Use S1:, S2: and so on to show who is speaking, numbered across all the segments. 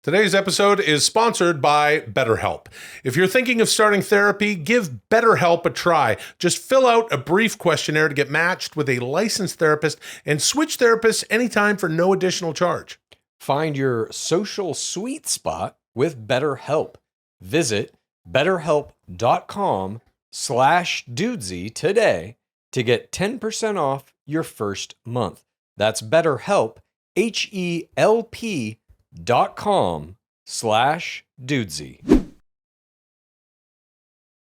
S1: Today's episode is sponsored by BetterHelp. If you're thinking of starting therapy, give BetterHelp a try. Just fill out a brief questionnaire to get matched with a licensed therapist and switch therapists anytime for no additional charge.
S2: Find your social sweet spot with BetterHelp. Visit betterhelp.com/Dudesy today to get 10% off your first month. That's BetterHelp, HELP.com/Dudesy.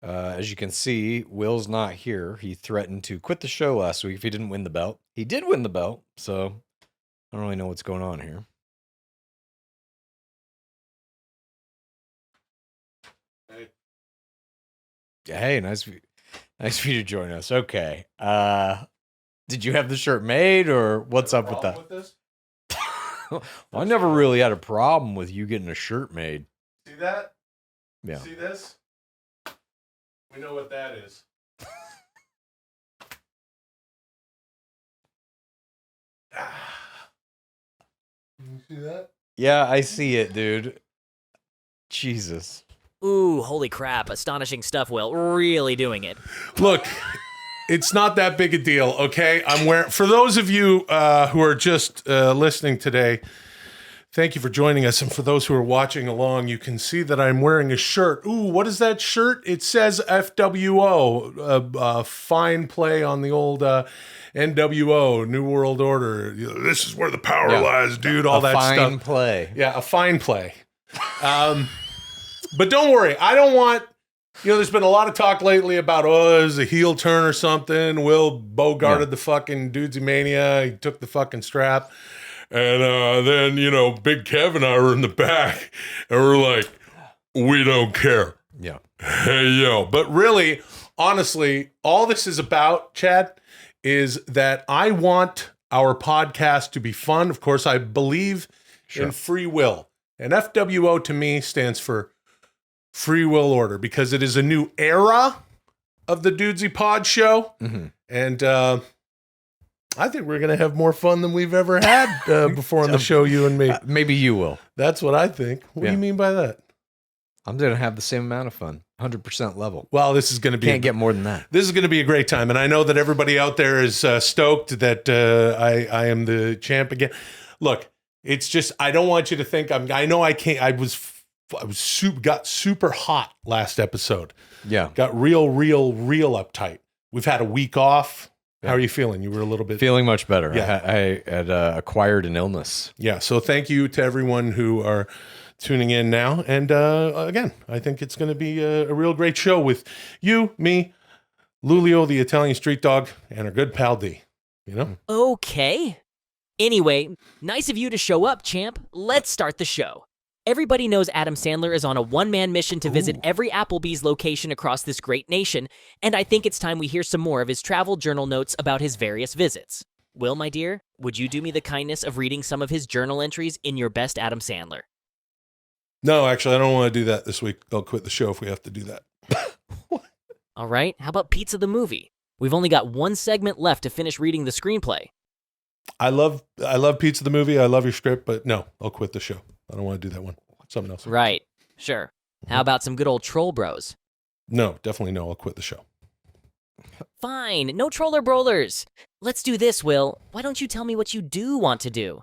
S2: As you can see, Will's not here. He threatened to quit the show last week if he didn't win the belt. He did win the belt, so I don't really know what's going on here. Hey, nice for you to join us. Okay. Did you have the shirt made, or what's up with that? Well, I never really had a problem with you getting a shirt made.
S1: See that?
S2: Yeah.
S1: See this? We know what that is. You see that?
S2: Yeah, I see it, dude. Jesus.
S3: Ooh, holy crap. Astonishing stuff, Will. Really doing it.
S1: Look, it's not that big a deal, okay? I'm wearing, for those of you who are just listening today, thank you for joining us. And for those who are watching along, you can see that I'm wearing a shirt. Ooh, what is that shirt? It says FWO, fine play on the old NWO, New World Order. This is where the power lies, dude, all that stuff.
S2: A fine play.
S1: Yeah, a fine play. But don't worry, I don't want, there's been a lot of talk lately about, there's a heel turn or something. Will bogarted the fucking Dudesy Mania. He took the fucking strap. And then, Big Kev and I were in the back. And we're like, we don't care.
S2: Yeah.
S1: Hey, yo. But really, honestly, all this is about, Chad, is that I want our podcast to be fun. Of course, I believe in free will. And FWO to me stands for Free Will Order, because it is a new era of the Dudesy Pod show. Mm-hmm. And I think we're going to have more fun than we've ever had before on the show, you and me.
S2: Maybe you will.
S1: That's what I think. What do you mean by that?
S2: I'm going to have the same amount of fun, 100% level.
S1: Well, this is going to be...
S2: Can't get more than that.
S1: This is going to be a great time. And I know that everybody out there is stoked that I am the champ again. Look, it's just, I don't want you to think got super hot last episode.
S2: Yeah.
S1: Got real uptight. We've had a week off. How are you feeling? You were a little bit...
S2: Feeling much better.
S1: Yeah.
S2: I had acquired an illness.
S1: Yeah. So thank you to everyone who are tuning in now. And again, I think it's going to be a real great show with you, me, Lulio, the Italian street dog, and our good pal D.
S3: Okay. Anyway, nice of you to show up, champ. Let's start the show. Everybody knows Adam Sandler is on a one-man mission to visit every Applebee's location across this great nation, and I think it's time we hear some more of his travel journal notes about his various visits. Will, my dear, would you do me the kindness of reading some of his journal entries in your best Adam Sandler?
S1: No, actually, I don't want to do that this week. I'll quit the show if we have to do that.
S3: All right, how about Pizza the Movie? We've only got one segment left to finish reading the screenplay.
S1: I love Pizza the Movie. I love your script, but no, I'll quit the show. I don't want to do that one. Something else.
S3: Right. Sure. How about some good old Troll Bros?
S1: No, definitely no. I'll quit the show.
S3: Fine. No Troller Brawlers. Let's do this, Will. Why don't you tell me what you do want to do?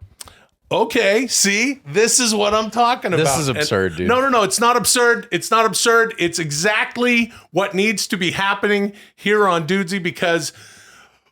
S1: Okay, see? This is what I'm talking about.
S2: This is absurd, dude.
S1: No. It's not absurd. It's not absurd. It's exactly what needs to be happening here on Dudesy, because...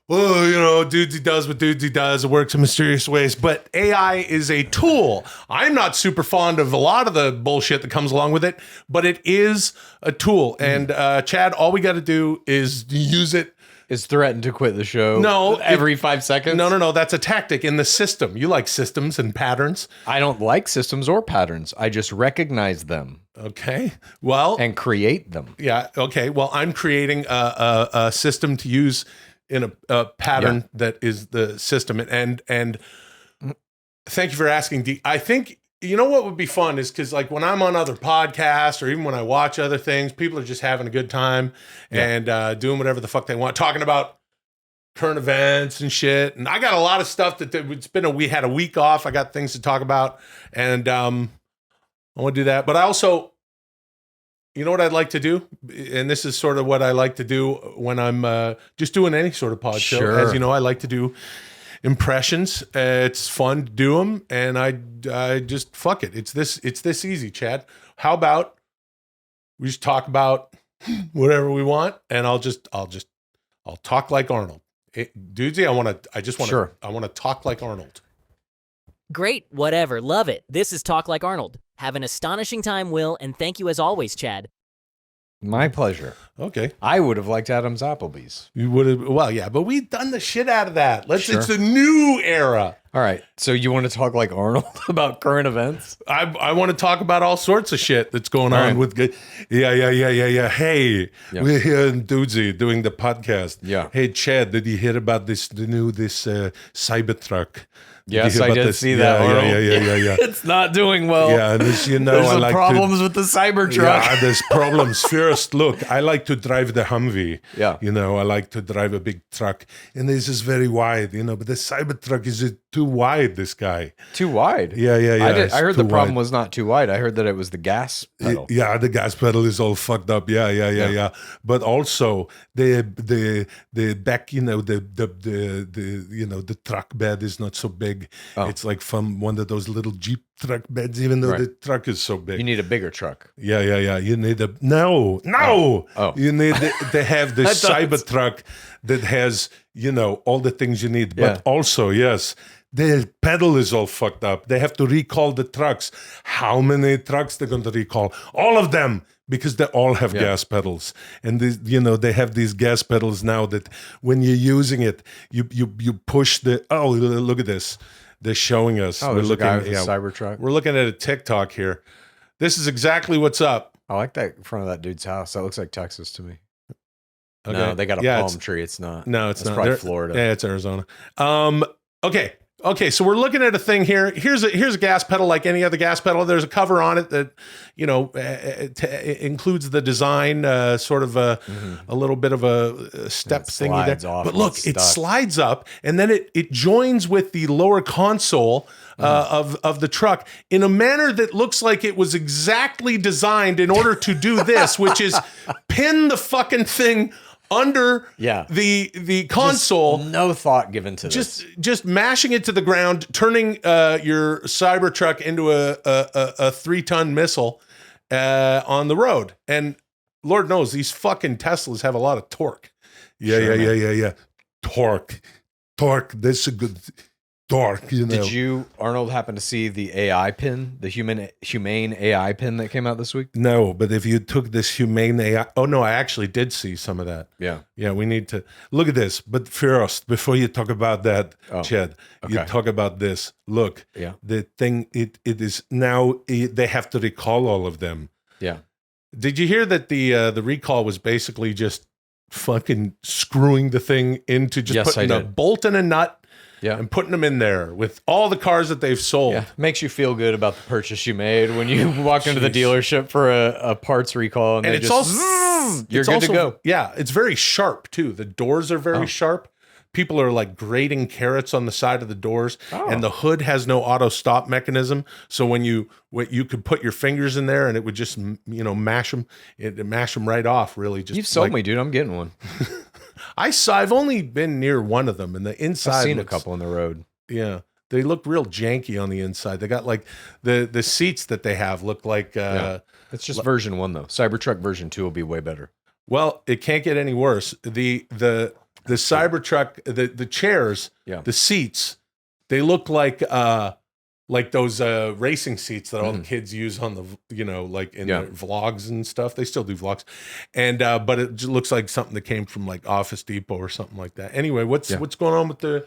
S1: Dudesy does what Dudesy does. It works in mysterious ways. But AI is a tool. I'm not super fond of a lot of the bullshit that comes along with it, but it is a tool. And Chad, all we got to do is use it.
S2: Is threatened to quit the show every 5 seconds?
S1: No. That's a tactic in the system. You like systems and patterns.
S2: I don't like systems or patterns. I just recognize them.
S1: Okay. Well.
S2: And create them.
S1: Yeah. Okay. Well, I'm creating a system to use in a pattern that is the system. And thank you for asking, D. I think, what would be fun is because like when I'm on other podcasts or even when I watch other things, people are just having a good time and doing whatever the fuck they want, talking about current events and shit. And I got a lot of stuff we had a week off. I got things to talk about. And I want to do that. But I also, you know what I'd like to do? And this is sort of what I like to do when I'm just doing any sort of pod show.
S2: Sure.
S1: As you know, I like to do impressions. It's fun to do them. And I just, fuck it. It's this easy, Chad. How about we just talk about whatever we want, and I'll talk like Arnold. Dudesy, I want to talk like Arnold.
S3: Great, whatever, love it. This is Talk Like Arnold. Have an astonishing time, Will, and thank you as always, Chad.
S2: My pleasure.
S1: Okay.
S2: I would have liked Adam's Applebee's.
S1: You would have, well, yeah, but we've done the shit out of that.
S2: Sure.
S1: It's a new era.
S2: All right. So you want to talk like Arnold about current events?
S1: I want to talk about all sorts of shit that's going on with good. Yeah. Hey, we're here in Dudesy doing the podcast.
S2: Yeah.
S1: Hey, Chad, did you hear about this Cybertruck?
S2: Yes, I did see that.
S1: Yeah.
S2: It's not doing well.
S1: Yeah, this,
S2: There's
S1: I like
S2: problems with the Cybertruck.
S1: Yeah, there's problems. First, look, I like to drive the Humvee.
S2: Yeah.
S1: I like to drive a big truck. And this is very wide, but the Cybertruck is too wide, this guy.
S2: Too wide?
S1: Yeah.
S2: I heard the problem was not too wide. I heard that it was the gas pedal.
S1: Yeah, the gas pedal is all fucked up. Yeah. But also the back, the truck bed is not so big.
S2: Oh.
S1: It's like from one of those little Jeep truck beds, even though the truck is so big.
S2: You need a bigger truck.
S1: Yeah. You need no.
S2: Oh.
S1: You need they have this Cybertruck that has, all the things you need. But also, yes, the pedal is all fucked up. They have to recall the trucks. How many trucks they're going to recall? All of them. Because they all have gas pedals, and they have these gas pedals now that when you're using it, you push the. Oh, look at this! They're showing us.
S2: Oh, we're looking at the Cybertruck.
S1: We're looking at a TikTok here. This is exactly what's up.
S2: I like that in front of that dude's house. That looks like Texas to me.
S1: Okay.
S2: No, they got a palm tree. It's not.
S1: No, it's not.
S2: Probably Florida.
S1: Yeah, it's Arizona. Okay, so we're looking at a thing here. Here's a gas pedal like any other gas pedal. There's a cover on it that, includes the design, sort of a little bit of a step thingy there. But look, it slides up, and then it joins with the lower console of the truck in a manner that looks like it was exactly designed in order to do this, which is pin the fucking thing under the console.
S2: Just no thought given to this.
S1: Just mashing it to the ground, turning your Cybertruck into a 3-ton missile on the road. And Lord knows these fucking Teslas have a lot of torque. Yeah. Torque. This is a good torque.
S2: Did you, Arnold, happen to see the AI pin, the humane AI pin that came out this week?
S1: No, but if you took this humane AI, oh no, I actually did see some of that. Yeah, we need to look at this. But first, before you talk about that, Chad, you talk about this. Look, the thing, it is now, they have to recall all of them.
S2: Yeah.
S1: Did you hear that the recall was basically just fucking screwing the thing into just putting a bolt and a nut?
S2: Yeah.
S1: And putting them in there with all the cars that they've sold.
S2: Yeah. Makes you feel good about the purchase you made when you walk into the dealership for a parts recall and
S1: it's
S2: just,
S1: also,
S2: you're good to go.
S1: Yeah, it's very sharp too. The doors are very sharp. People are like grating carrots on the side of the doors, and the hood has no auto stop mechanism. So when you could put your fingers in there and it would just mash them, mash them right off. Really, just
S2: you've sold me, dude. I'm getting one.
S1: I've only been near one of them, and the inside.
S2: I've seen a couple on the road.
S1: Yeah, they look real janky on the inside. They got like the seats that they have look like.
S2: It's just version 1 though. Cybertruck version 2 will be way better.
S1: Well, it can't get any worse. The Cybertruck, the chairs, the seats, they look like those racing seats that all the kids use on the like in their vlogs and stuff. They still do vlogs, and but it just looks like something that came from like Office Depot or something like that. Anyway, what's going on with the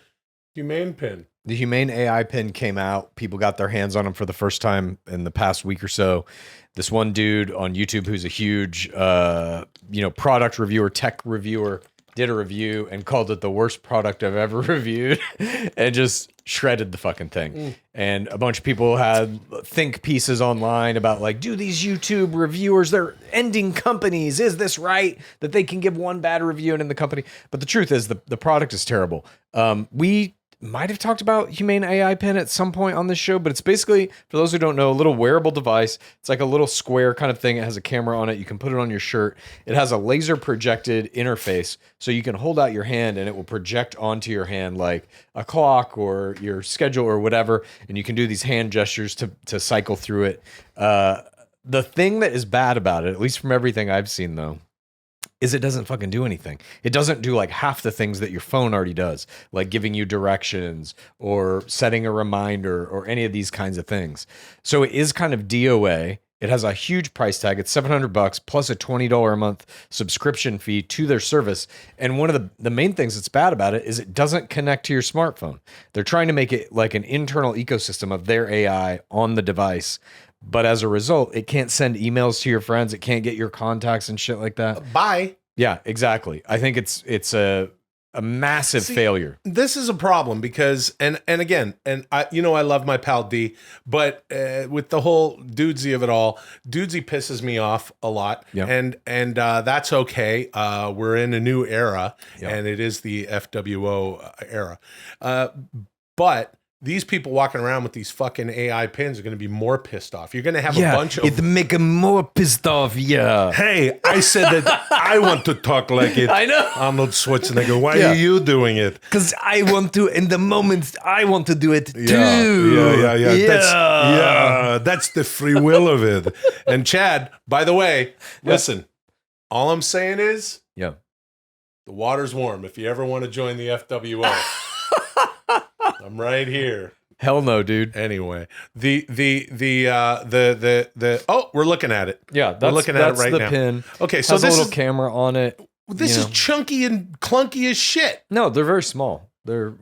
S1: humane pin?
S2: The humane AI pin came out. People got their hands on them for the first time in the past week or so. This one dude on YouTube who's a huge product reviewer, tech reviewer, did a review and called it the worst product I've ever reviewed and just shredded the fucking thing. And a bunch of people had think pieces online about like, do these YouTube reviewers, they're ending companies. Is this right that they can give one bad review and end the company? But the truth is the product is terrible. might have talked about Humane AI Pen at some point on this show, but it's basically, for those who don't know, a little wearable device. It's like a little square kind of thing. It has a camera on it. You can put it on your shirt. It has a laser projected interface, so you can hold out your hand and it will project onto your hand like a clock or your schedule or whatever, and you can do these hand gestures to cycle through it. The thing that is bad about it, at least from everything I've seen though, is it doesn't fucking do anything. It doesn't do like half the things that your phone already does, like giving you directions or setting a reminder or any of these kinds of things. So it is kind of DOA. It has a huge price tag. It's $700 plus a $20 a month subscription fee to their service. And one of the main things that's bad about it is it doesn't connect to your smartphone. They're trying to make it like an internal ecosystem of their AI on the device. But as a result, it can't send emails to your friends. It can't get your contacts and shit like that.
S1: Bye.
S2: Yeah, exactly. I think it's a massive failure.
S1: This is a problem because, and again, and I love my pal D, but with the whole dudesy of it all, dudesy pisses me off a lot.
S2: Yeah.
S1: And that's okay. We're in a new era, and it is the FWO era. But these people walking around with these fucking AI pins are going to be more pissed off. You're going to have a bunch of...
S2: it make them more pissed off, yeah.
S1: Hey, I said that I want to talk like it.
S2: I know.
S1: Arnold Schwarzenegger, why are you doing it?
S2: Because I want to, in the moment, I want to do it too.
S1: Yeah. That's the free will of it. And Chad, by the way, listen, all I'm saying is...
S2: Yeah.
S1: The water's warm if you ever want to join the FWO. I'm right here.
S2: Hell no, dude.
S1: Anyway, the we're looking at it.
S2: Yeah,
S1: we're looking at it right
S2: the
S1: now.
S2: Pin.
S1: Okay, so
S2: has
S1: this
S2: a little
S1: is
S2: camera on it.
S1: This is chunky and clunky as shit.
S2: No, they're very small. They're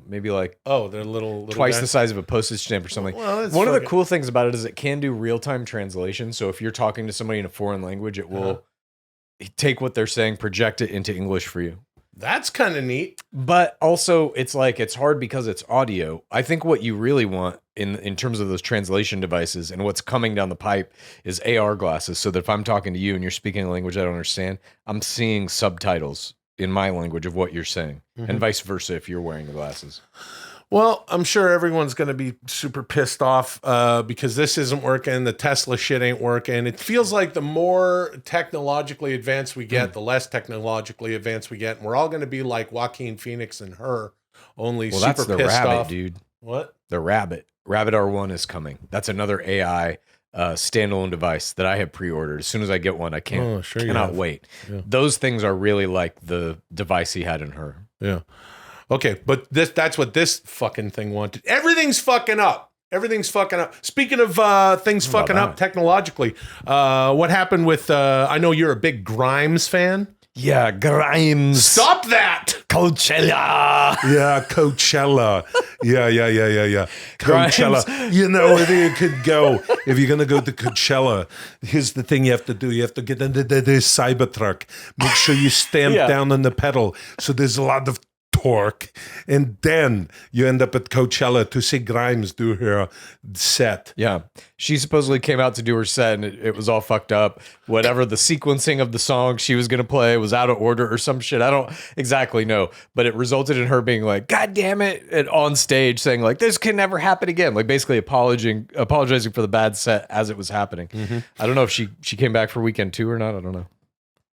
S2: maybe like
S1: they're little
S2: twice
S1: guys.
S2: the size of a postage stamp or something.
S1: Well,
S2: one of the cool things about it is it can do real-time translation. So if you're talking to somebody in a foreign language, it will take what they're saying, project it into English for you.
S1: That's kind of neat.
S2: But also, it's hard because it's audio. I think what you really want in terms of those translation devices and what's coming down the pipe is AR glasses. So that if I'm talking to you and you're speaking a language I don't understand, I'm seeing subtitles in my language of what you're saying, and vice versa if you're wearing the glasses.
S1: Well, I'm sure everyone's going to be super pissed off because this isn't working. The Tesla shit ain't working. It feels like the more technologically advanced we get, the less technologically advanced we get. And we're all going to be like Joaquin Phoenix and her, only super
S2: that's the
S1: pissed
S2: rabbit,
S1: off.
S2: dude.
S1: What?
S2: The Rabbit. Rabbit R1 is coming. That's another AI standalone device that I have pre-ordered. As soon as I get one, I cannot wait. Yeah. Those things are really like the device he had in her.
S1: Yeah. Okay, but that's what this fucking thing wanted. Everything's fucking up. Everything's fucking up. Speaking of things fucking up technologically, what happened with, I know you're a big Grimes fan.
S2: Yeah, Grimes.
S1: Stop that!
S2: Coachella.
S1: Yeah, Coachella. Yeah. Coachella.
S2: Grimes.
S1: You know, if you could go, if you're going to go to Coachella, here's the thing you have to do. You have to get into the Cybertruck. Make sure you stamp down on the pedal. So there's a lot of torque, and then you end up at Coachella to see Grimes do her set.
S2: Yeah, she supposedly came out to do her set, and it was all fucked up. Whatever the sequencing of the song she was going to play was out of order or some shit. I don't exactly know, but it resulted in her being like, "God damn it!" and on stage saying like, "This can never happen again." Like basically apologizing for the bad set as it was happening. I don't know if she came back for weekend 2 or not. I don't know.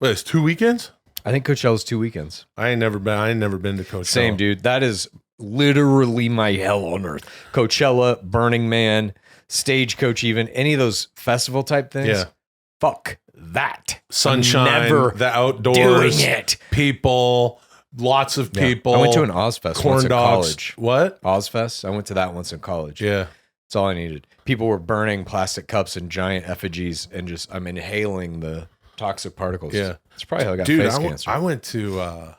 S1: Wait, it's 2 weekends?
S2: I think Coachella's 2 weekends.
S1: I ain't never been to Coachella.
S2: Same, dude. That is literally my hell on earth. Coachella, Burning Man, Stagecoach, even any of those festival type things.
S1: Yeah.
S2: Fuck that.
S1: Sunshine,
S2: Never
S1: the outdoors,
S2: doing it.
S1: People, lots of people.
S2: I went to an Ozfest
S1: corn
S2: once in
S1: dogs.
S2: college.
S1: What?
S2: Ozfest. I went to that once in college.
S1: Yeah.
S2: That's all I needed. People were burning plastic cups and giant effigies, and just I'm inhaling the toxic particles.
S1: Yeah.
S2: It's probably how I got
S1: Dude,
S2: face cancer.
S1: I went to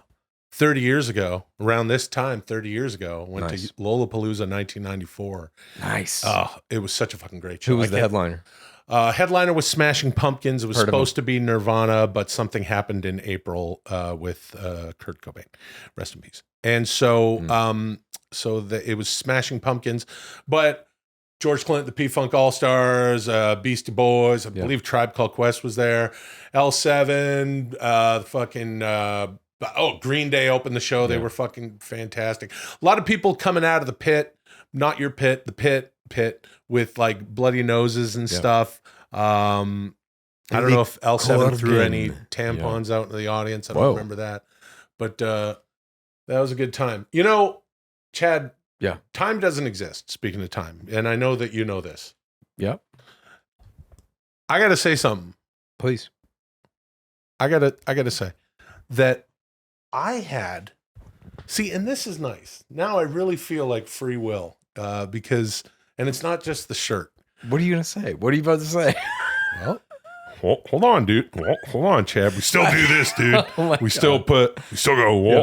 S1: 30 years ago, around this time, 30 years ago, went to Lollapalooza 1994.
S2: Nice.
S1: It was such a fucking great show.
S2: Who was the headliner?
S1: Headliner was Smashing Pumpkins. It was supposed to be Nirvana, but something happened in April with Kurt Cobain. Rest in peace. And so, it was Smashing Pumpkins, but George Clinton, the P-Funk All-Stars, Beastie Boys, I believe Tribe Called Quest was there, L7, fucking Green Day opened the show. They were fucking fantastic. A lot of people coming out of the pit, not your pit, the pit with like bloody noses and stuff. I don't know if L7 threw any tampons out in the audience. I don't remember that. But that was a good time. You know, Chad, time doesn't exist, speaking of time. And I know that you know this.
S2: Yep.
S1: I got to say something.
S2: Please.
S1: I gotta say that I had, and this is nice. Now I really feel like free will because, and it's not just the shirt.
S2: What are you going to say? What are you about to say?
S1: Well, hold on, dude. Hold on, Chad. We still do this, dude. We still go,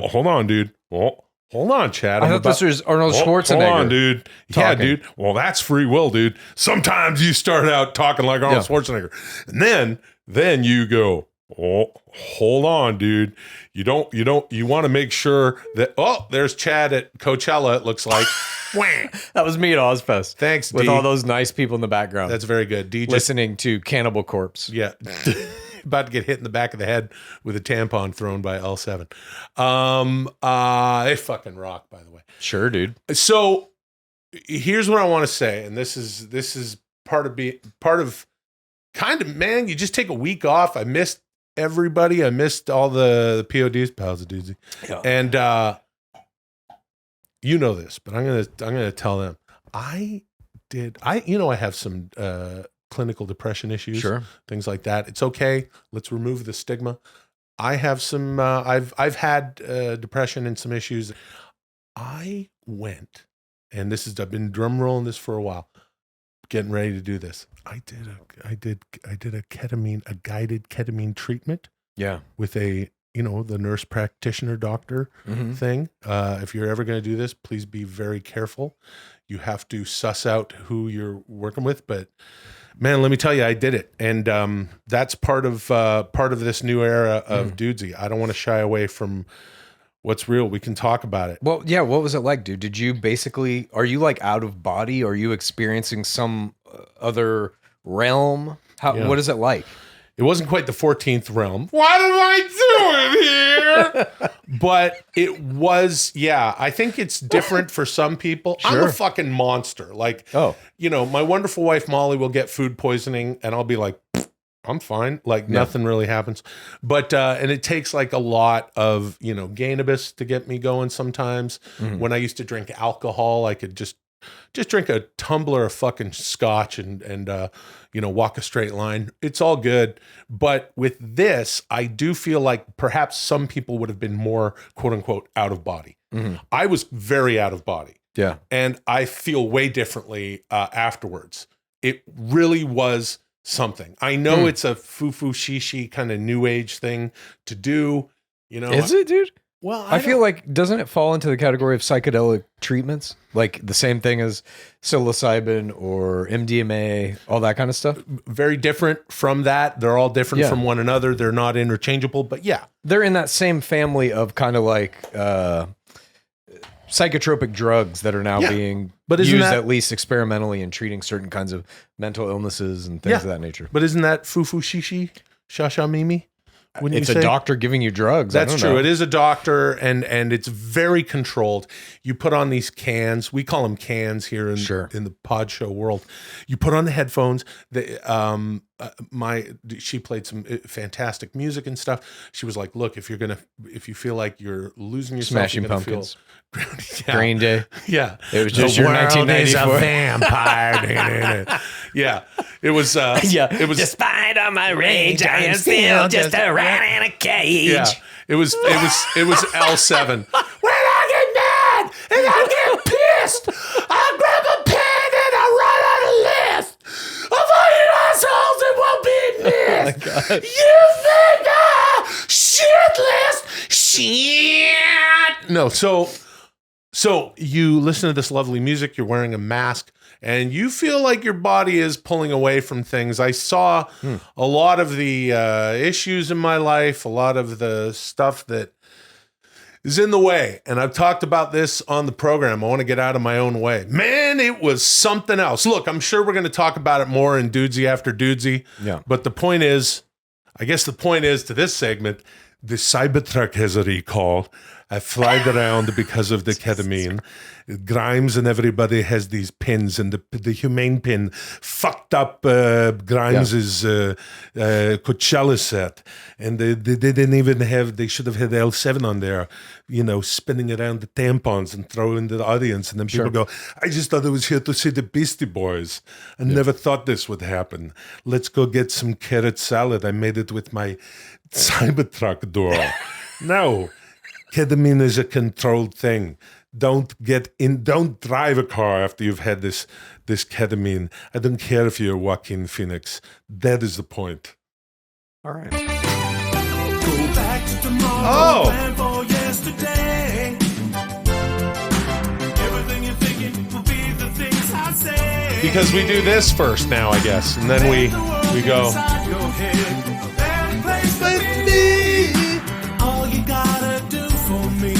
S1: hold on, dude. Hold on, Chad.
S2: I thought this was Arnold Schwarzenegger.
S1: Hold on, dude. Yeah, dude. Well, that's free will, dude. Sometimes you start out talking like Arnold Schwarzenegger. And then you go, hold on, dude. You want to make sure that, there's Chad at Coachella, it looks like.
S2: That was me at Ozfest.
S1: Thanks,
S2: with
S1: D.
S2: all those nice people in the background.
S1: That's very good. D
S2: listening to Cannibal Corpse.
S1: Yeah. About to get hit in the back of the head with a tampon thrown by L7. They fucking rock, by the way.
S2: Sure, dude.
S1: So here's what I want to say, and this is part of kind of, man, you just take a week off. I missed everybody. I missed all the PODs, pals of Dudesy. Yeah. And you know this, but I'm gonna tell them. I have some clinical depression issues, things like that. It's okay. Let's remove the stigma. I have some. I've had depression and some issues. I went, and I've been drum rolling this for a while, getting ready to do this. I did a guided ketamine treatment. Yeah, with the nurse practitioner doctor thing. If you're ever going to do this, please be very careful. You have to suss out who you're working with, but. Man, let me tell you, I did it, and that's part of this new era of Dudesy. I don't want to shy away from what's real. We can talk about it.
S2: Well, yeah. What was it like, dude? Did you are you like out of body? Are you experiencing some other realm? What is it like?
S1: It wasn't quite the 14th realm. What am I doing here? But it was, I think it's different for some people. Sure. I'm a fucking monster. Like, my wonderful wife, Molly, will get food poisoning and I'll be like, I'm fine. Like nothing really happens. But, and it takes like a lot of, Gainabus to get me going sometimes. When I used to drink alcohol, I could just drink a tumbler of fucking scotch and walk a straight line. It's all good. But with this, I do feel like perhaps some people would have been more quote unquote out of body. I was very out of body. Yeah. And I feel way differently afterwards. It really was something. I know it's a foo-foo shishi kind of new age thing to do.
S2: Is it, dude?
S1: Well,
S2: I feel like, doesn't it fall into the category of psychedelic treatments? Like the same thing as psilocybin or MDMA, all that kind of stuff?
S1: Very different from that. They're all different from one another. They're not interchangeable, but yeah.
S2: They're in that same family of kind of like psychotropic drugs that are now being used at least experimentally in treating certain kinds of mental illnesses and things of that nature.
S1: But isn't that foo-foo shishi? Shasha mimi?
S2: It's a doctor giving you drugs.
S1: That's true. It is a doctor, and it's very controlled. You put on these cans. We call them cans here in the pod show world. You put on the headphones. She played some fantastic music and stuff. She was like, "Look, if you feel like you're losing yourself,
S2: Smashing Pumpkins, Green Day,
S1: it
S2: was just your 1994
S1: vampire." Yeah, it was. It was.
S3: Despite all my rage, I am still just a rat in a cage.
S1: Yeah, it was L7. When I get mad and I get pissed, I grab a pen and I write out a list of all you assholes that won't be missed. You think shit list shit. No, so you listen to this lovely music. You're wearing a mask. And you feel like your body is pulling away from things. I saw a lot of the issues in my life, a lot of the stuff that is in the way. And I've talked about this on the program. I want to get out of my own way. Man, it was something else. Look, I'm sure we're going to talk about it more in Dudesy after Dudesy. Yeah. But the point is to this segment, the Cybertruck has a recall. I flied around because of the ketamine. Grimes and everybody has these pins, and the humane pin fucked up Grimes's Coachella set, and they didn't even have. They should have had L7 on there, spinning around the tampons and throwing to the audience, and then people go, "I just thought I was here to see the Beastie Boys. I never thought this would happen. Let's go get some carrot salad. I made it with my Cybertruck door." No. Ketamine is a controlled thing. Don't drive a car after you've had this ketamine. I don't care if you're Joaquin Phoenix. That is the point.
S2: All right.
S4: Go back to tomorrow, plan for yesterday. Everything you're thinking will be the things I say.
S1: Because we do this first now, I guess, and then we go.
S4: All you gotta do for me.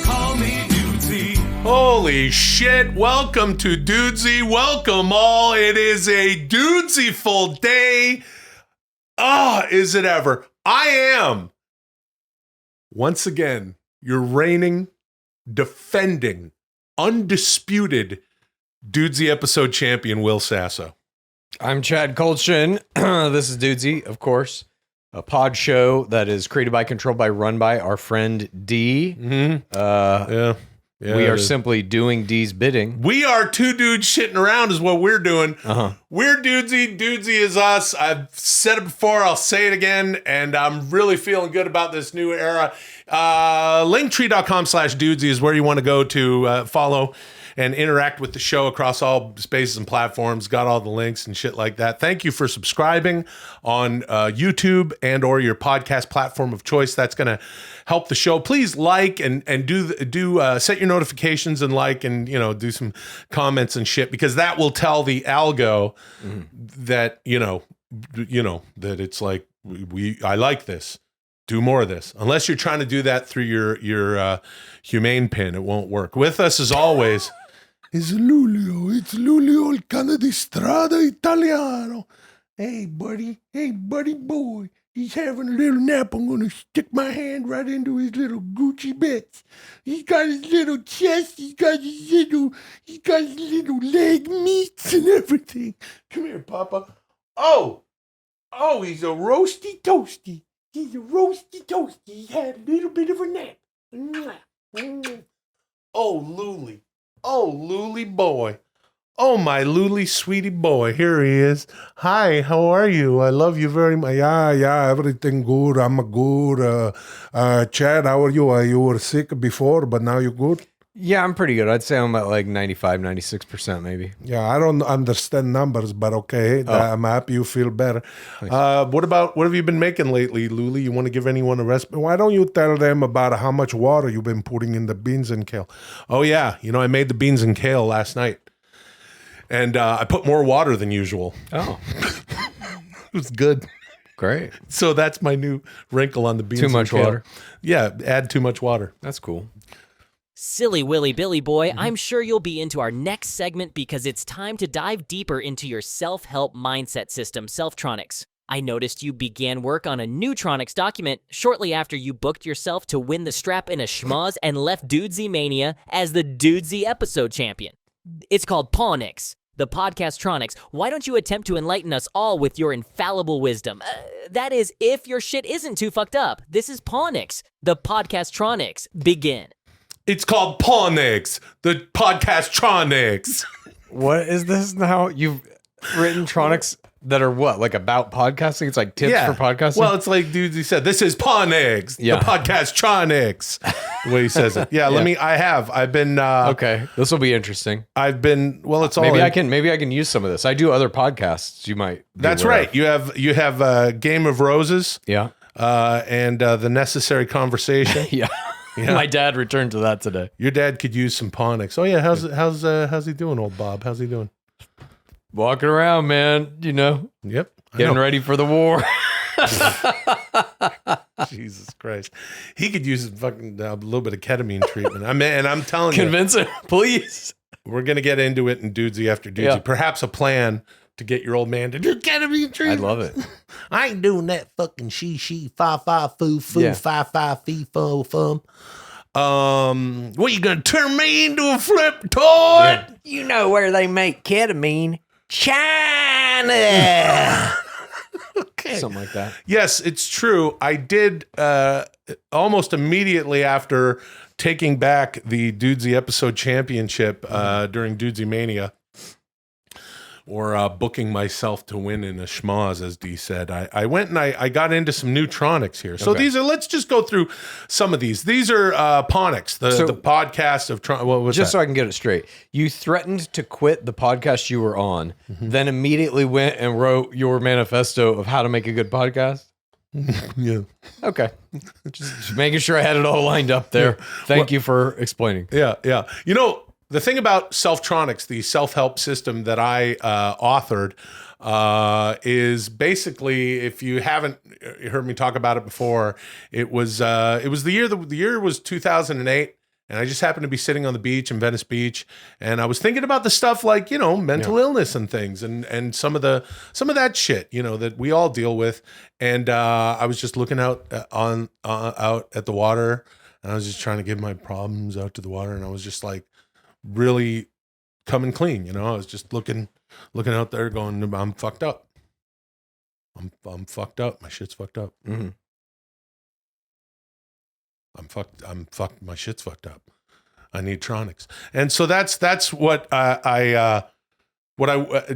S4: Call me Dudesy.
S1: Holy shit. Welcome to Dudesy. Welcome all. It is a Dudesy-ful day. Is it ever? I am, once again, your reigning, defending, undisputed Dudesy episode champion, Will Sasso.
S2: I'm Chad Kultgen. This is Dudesy, of course. A pod show that is created by, controlled by, run by our friend D.
S1: Yeah,
S2: we are simply doing D's bidding.
S1: We are two dudes shitting around is what we're doing.
S2: Uh-huh.
S1: We're Dudesy. Dudesy is us. I've said it before. I'll say it again. And I'm really feeling good about this new era. Linktree.com/Dudesy is where you want to go to follow and interact with the show across all spaces and platforms. Got all the links and shit like that. Thank you for subscribing on YouTube and or your podcast platform of choice. That's going to help the show. Please like and do set your notifications and like and do some comments and shit, because that will tell the algo that that it's like I like this. Do more of this. Unless you're trying to do that through your humane pin, it won't work. With us as always is Lulio. It's Lulio il cane di strada italiano. Hey buddy boy. He's having a little nap. I'm gonna stick my hand right into his little Gucci bits. He's got his little chest. He's got his little leg meats and everything. Come here, Papa. Oh, he's a roasty toasty. He's a roasty toasty. He had a little bit of a nap. Oh, Luli. Oh, Luli boy. Oh, my Luli sweetie boy. Here he is. Hi, how are you? I love you very much. Yeah, everything good. I'm good. Chad, how are you? You were sick before, but now you're good?
S2: Yeah, I'm pretty good. I'd say I'm at like 95, 96% maybe.
S1: Yeah, I don't understand numbers, but okay. I'm happy you feel better. What have you been making lately, Luli? You want to give anyone a recipe? Why don't you tell them about how much water you've been putting in the beans and kale? Oh, yeah. I made the beans and kale last night. And I put more water than usual.
S2: Oh.
S1: It was good.
S2: Great.
S1: So that's my new wrinkle on the beans and kale.
S2: Too much water?
S1: Yeah, add too much water.
S2: That's cool.
S3: Silly Willy Billy Boy, I'm sure you'll be into our next segment because it's time to dive deeper into your self-help mindset system, Tronix. I noticed you began work on a new Tronix document shortly after you booked yourself to win the strap in a schmoz and left Dudesy Mania as the Dudesy episode champion. It's called Ponix, the Podcast Tronix. Why don't you attempt to enlighten us all with your infallible wisdom? That is, if your shit isn't too fucked up. This is Ponix, the Podcast Tronix. Begin.
S1: It's called Ponix, the Podcast Tronix.
S2: What is this now? You've written Tronix that are what? Like about podcasting? It's like tips for podcasting?
S1: Well, it's like Dudesy said, this is Ponix, the Podcast Tronix. The way he says it. Yeah, I've been
S2: okay, this will be interesting.
S1: It's all
S2: maybe I can use some of this. I do other podcasts you might be
S1: That's
S2: aware
S1: right.
S2: of.
S1: You have Game of Roses.
S2: Yeah.
S1: And The Necessary Conversation.
S2: Yeah. My dad returned to that today.
S1: Your dad could use some Ponix. Oh yeah, how's he doing, old Bob? How's he doing?
S2: Walking around, man,
S1: Yep.
S2: Getting ready for the war.
S1: Jesus Christ. He could use fucking a little bit of ketamine treatment. I'm telling you.
S2: Convince him, please.
S1: We're going to get into it in Dudesy after Dudesy.
S2: Yeah.
S1: Perhaps a plan to get your old man to do ketamine treatment.
S2: I love it.
S1: I ain't doing that fucking she, fi, foo,
S2: Yeah.
S1: fi, fee, fo, fum. What, you gonna turn me into a flip toy?
S2: You know where they make ketamine? China.
S1: Okay.
S2: Something like that.
S1: Yes, it's true. I did almost immediately after taking back the Dudesy episode championship during Dudesy Mania, or booking myself to win in a schmoz, as Dee said. I went and I got into some new Tronix here. So these are, let's just go through some of these. These are Ponix, the podcast of Tronix. What was
S2: Just
S1: that?
S2: so I can get it straight. You threatened to quit the podcast you were on, then immediately went and wrote your manifesto of how to make a good podcast?
S1: Yeah.
S2: Okay. Just making sure I had it all lined up there. Thank you for explaining.
S1: Yeah, yeah. You know, the thing about Tronix, the self-help system that I authored, is basically, if you haven't heard me talk about it before, it was the year was 2008, and I just happened to be sitting on the beach in Venice Beach, and I was thinking about the stuff like, you know, mental illness and things, and some of that shit, you know, that we all deal with, and I was just looking out at the water, and I was just trying to get my problems out to the water, and I was just like, really coming clean, you know. I was just looking out there going, I'm fucked up. I'm fucked up. My shit's fucked up.
S2: Mm-hmm.
S1: I'm fucked. My shit's fucked up. I need Tronix. And so that's what I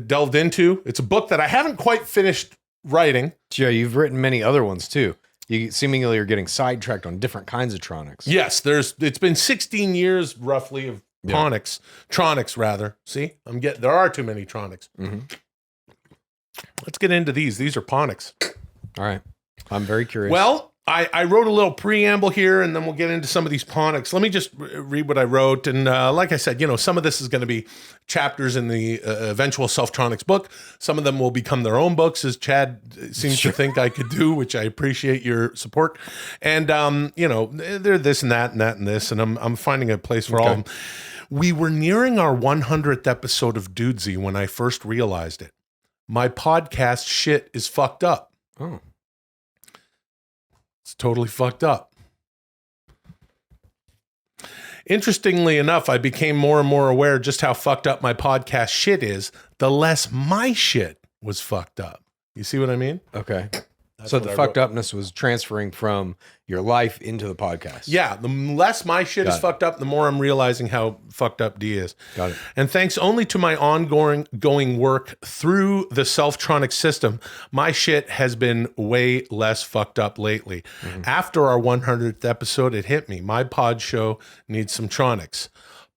S1: delved into. It's a book that I haven't quite finished writing.
S2: Yeah, you've written many other ones too. You seemingly are getting sidetracked on different kinds of Tronix.
S1: Yes, it's been 16 years roughly of Ponix, Tronix rather. See, there are too many Tronix.
S2: Mm-hmm.
S1: Let's get into these. These are Ponix.
S2: All right. I'm very curious.
S1: Well, I wrote a little preamble here, and then we'll get into some of these Ponix. Let me just read what I wrote. And like I said, you know, some of this is going to be chapters in the eventual Tronix book. Some of them will become their own books, as Chad seems to think I could do, which I appreciate your support. And, you know, they're this and that and that and this, and I'm finding a place for all of them. We were nearing our 100th episode of Dudesy when I first realized it. My podcast shit is fucked up.
S2: Oh.
S1: It's totally fucked up. Interestingly enough, I became more and more aware just how fucked up my podcast shit is, the less my shit was fucked up. You see what I mean?
S2: Okay. So the fucked upness was transferring from your life into the podcast.
S1: Yeah, the less my shit is fucked up, the more I'm realizing how fucked up D is.
S2: Got it.
S1: And thanks only to my ongoing work through the Tronix system, my shit has been way less fucked up lately. Mm-hmm. After our 100th episode, it hit me. My pod show needs some Tronix.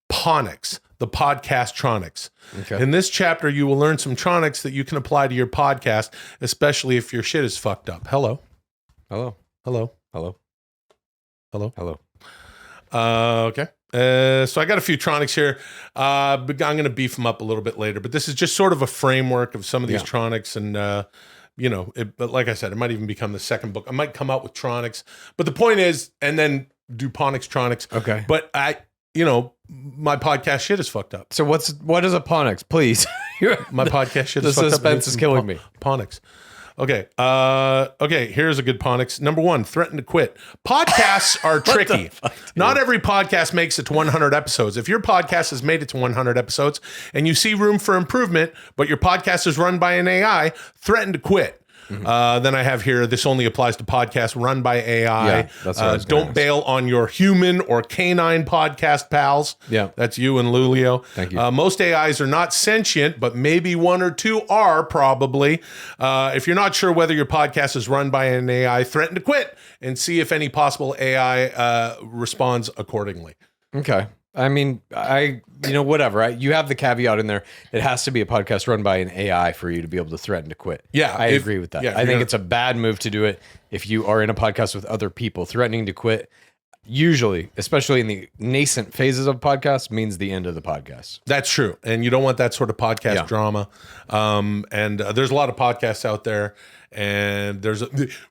S1: Ponix, the podcast Tronix.
S2: Okay.
S1: In this chapter, you will learn some Tronix that you can apply to your podcast, especially if your shit is fucked up. Hello.
S2: Hello.
S1: Hello.
S2: Hello.
S1: Hello.
S2: Hello.
S1: Okay. So I got a few Tronix here, but I'm going to beef them up a little bit later. But this is just sort of a framework of some of these Tronix, and you know, but like I said, it might even become the second book. I might come out with Tronix, but the point is, and then do Ponix Tronix.
S2: Okay.
S1: But you know, my podcast shit is fucked up.
S2: So what is a Ponix, please?
S1: My podcast shit
S2: the
S1: is fucked up.
S2: suspense is killing me.
S1: Ponix. Okay. Okay. Here's a good Ponix. Number 1, threaten to quit. Podcasts are tricky. Not every podcast makes it to 100 episodes. If your podcast has made it to 100 episodes and you see room for improvement, but your podcast is run by an AI, threaten to quit. Mm-hmm. Then I have here, this only applies to podcasts run by AI.
S2: Yeah, that's what I was gonna
S1: don't
S2: ask.
S1: bail on your human or canine podcast pals.
S2: Yeah.
S1: That's you and Lulio.
S2: Thank you.
S1: Most AIs are not sentient, but maybe 1 or 2 are probably. If you're not sure whether your podcast is run by an AI, threaten to quit and see if any possible AI responds accordingly.
S2: Okay. I mean, whatever. You have the caveat in there. It has to be a podcast run by an AI for you to be able to threaten to quit.
S1: Yeah,
S2: I agree with that.
S1: yeah, if
S2: I
S1: you're
S2: think
S1: gonna-
S2: it's a bad move to do it if you are in a podcast with other people. Threatening to quit, usually, especially in the nascent phases of podcasts, means the end of the podcast.
S1: That's true. And you don't want that sort of podcast
S2: Yeah.
S1: drama. And there's a lot of podcasts out there. And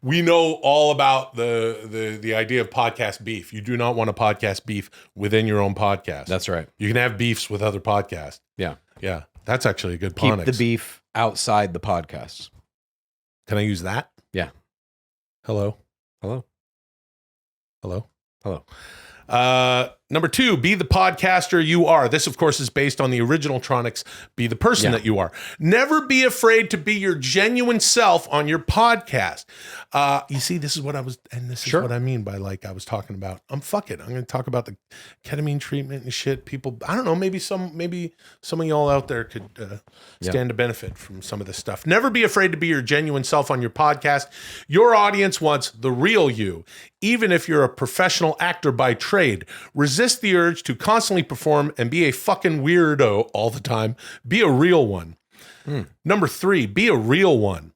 S1: we know all about the idea of podcast beef. You do not want a podcast beef within your own podcast.
S2: That's right.
S1: You can have beefs with other podcasts.
S2: Yeah.
S1: Yeah. That's actually a good
S2: Keep
S1: Ponix.
S2: the beef outside the podcast.
S1: Can I use that?
S2: Yeah.
S1: Hello.
S2: Hello.
S1: Hello.
S2: Hello.
S1: Number 2, be the podcaster you are. This, of course, is based on the original Tronix, be the person that you are. Never be afraid to be your genuine self on your podcast. You see, this is what I was, and this is what I mean by like I was talking about. Fuck it. I'm going to talk about the ketamine treatment and shit. People, I don't know, maybe some of y'all out there could stand to benefit from some of this stuff. Never be afraid to be your genuine self on your podcast. Your audience wants the real you. Even if you're a professional actor by trade, resist the urge to constantly perform and be a fucking weirdo all the time. Be a real one. Number 3, be a real one.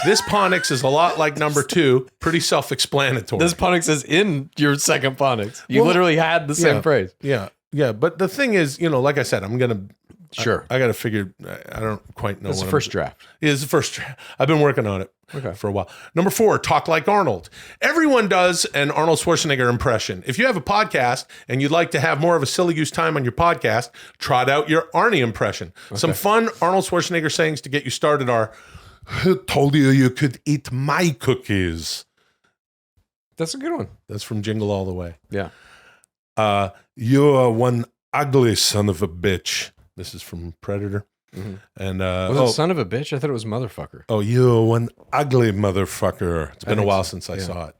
S1: This Ponix is a lot like number 2, pretty self-explanatory.
S2: This Ponix is in your second Ponix. You literally had the same phrase.
S1: Yeah. But the thing is, like I said, I'm going to...
S2: Sure.
S1: I got to figure, I don't quite know.
S2: It's the first draft.
S1: It's the first draft. I've been working on it for a while. Number 4, talk like Arnold. Everyone does an Arnold Schwarzenegger impression. If you have a podcast and you'd like to have more of a silly goose time on your podcast, trot out your Arnie impression. Some fun Arnold Schwarzenegger sayings to get you started are, "Who told you could eat my cookies?"
S2: That's a good one.
S1: That's from Jingle All the Way.
S2: Yeah.
S1: "You're one ugly son of a bitch." This is from Predator.
S2: Mm-hmm.
S1: And
S2: was it son of a bitch? I thought it was motherfucker.
S1: Oh, you're one ugly motherfucker. It's been a while since I saw it.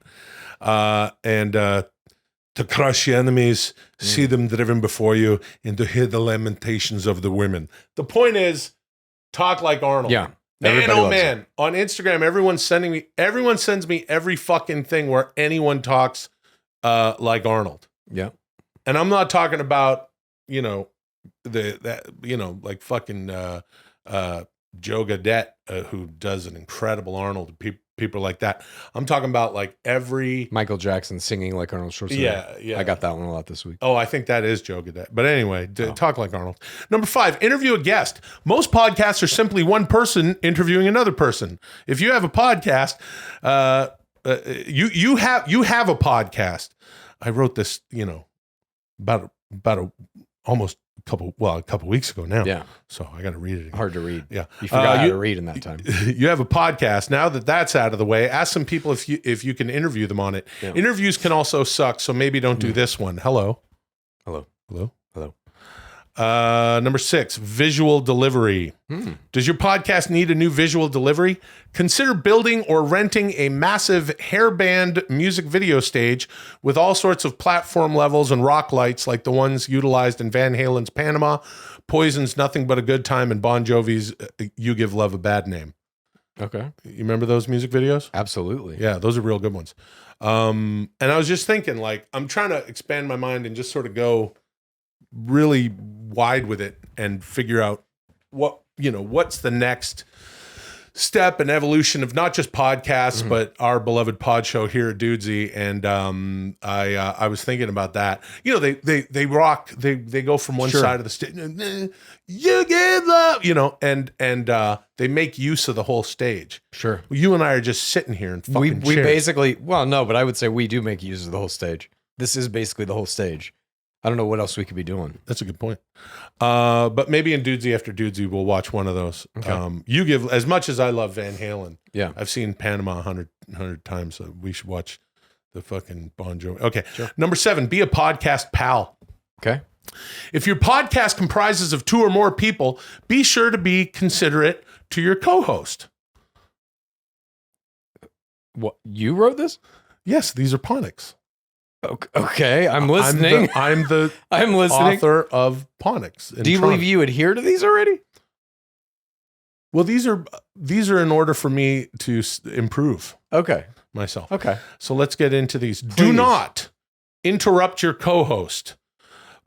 S1: And to crush your enemies, see them driven before you, and to hear the lamentations of the women. The point is, talk like Arnold.
S2: Yeah.
S1: Man, oh man. On Instagram, everyone sends me every fucking thing where anyone talks like Arnold.
S2: Yeah.
S1: And I'm not talking about, like fucking Joe Gaudette, who does an incredible Arnold. People like that. I'm talking about like every
S2: Michael Jackson singing like Arnold Schwarzenegger.
S1: Yeah.
S2: I got that one a lot this week.
S1: Oh, I think that is Joe Gaudette. But anyway, talk like Arnold. Number 5, interview a guest. Most podcasts are simply one person interviewing another person. If you have a podcast, you have a podcast. I wrote this, about a couple weeks ago now.
S2: Yeah.
S1: So I got to read it again.
S2: Hard to read.
S1: Yeah.
S2: You forgot how to read in that time.
S1: You have a podcast. Now that that's out of the way, ask some people if you can interview them on it. Yeah. Interviews can also suck, so maybe don't do this one. Hello. Number 6, visual delivery. Does your podcast need a new visual delivery? Consider building or renting a massive hairband music video stage with all sorts of platform levels and rock lights like the ones utilized in Van Halen's Panama, Poison's Nothing But a Good Time, and Bon Jovi's You Give Love a Bad Name.
S2: Okay.
S1: You remember those music videos?
S2: Absolutely.
S1: Yeah, those are real good ones. And I was just thinking, like, I'm trying to expand my mind and just sort of go really wide with it and figure out what's the next step and evolution of not just podcasts, but our beloved pod show here at Dudesy. And I was thinking about that. They rock. They go from one side of the stage. You give love, and they make use of the whole stage.
S2: Sure.
S1: You and I are just sitting here and fucking
S2: we basically, well, no, but I would say we do make use of the whole stage. This is basically the whole stage. I don't know what else we could be doing.
S1: That's a good point. But maybe in Dudesy after Dudesy, we'll watch one of those. Okay. You give, as much as I love Van Halen. Yeah. I've seen Panama 100 times. So we should watch the fucking Bon Jovi. Okay. Sure. Number 7, be a podcast pal.
S2: Okay.
S1: If your podcast comprises of 2 or more people, be sure to be considerate to your co-host.
S2: What? You wrote this?
S1: Yes, these are Ponix.
S2: Okay, I'm listening.
S1: I'm the
S2: listening.
S1: Author of Ponix.
S2: Do you believe you adhere to these already?
S1: Well, these are in order for me to improve.
S2: Okay.
S1: Myself.
S2: Okay.
S1: So let's get into these.
S2: Please.
S1: Do not interrupt your co-host.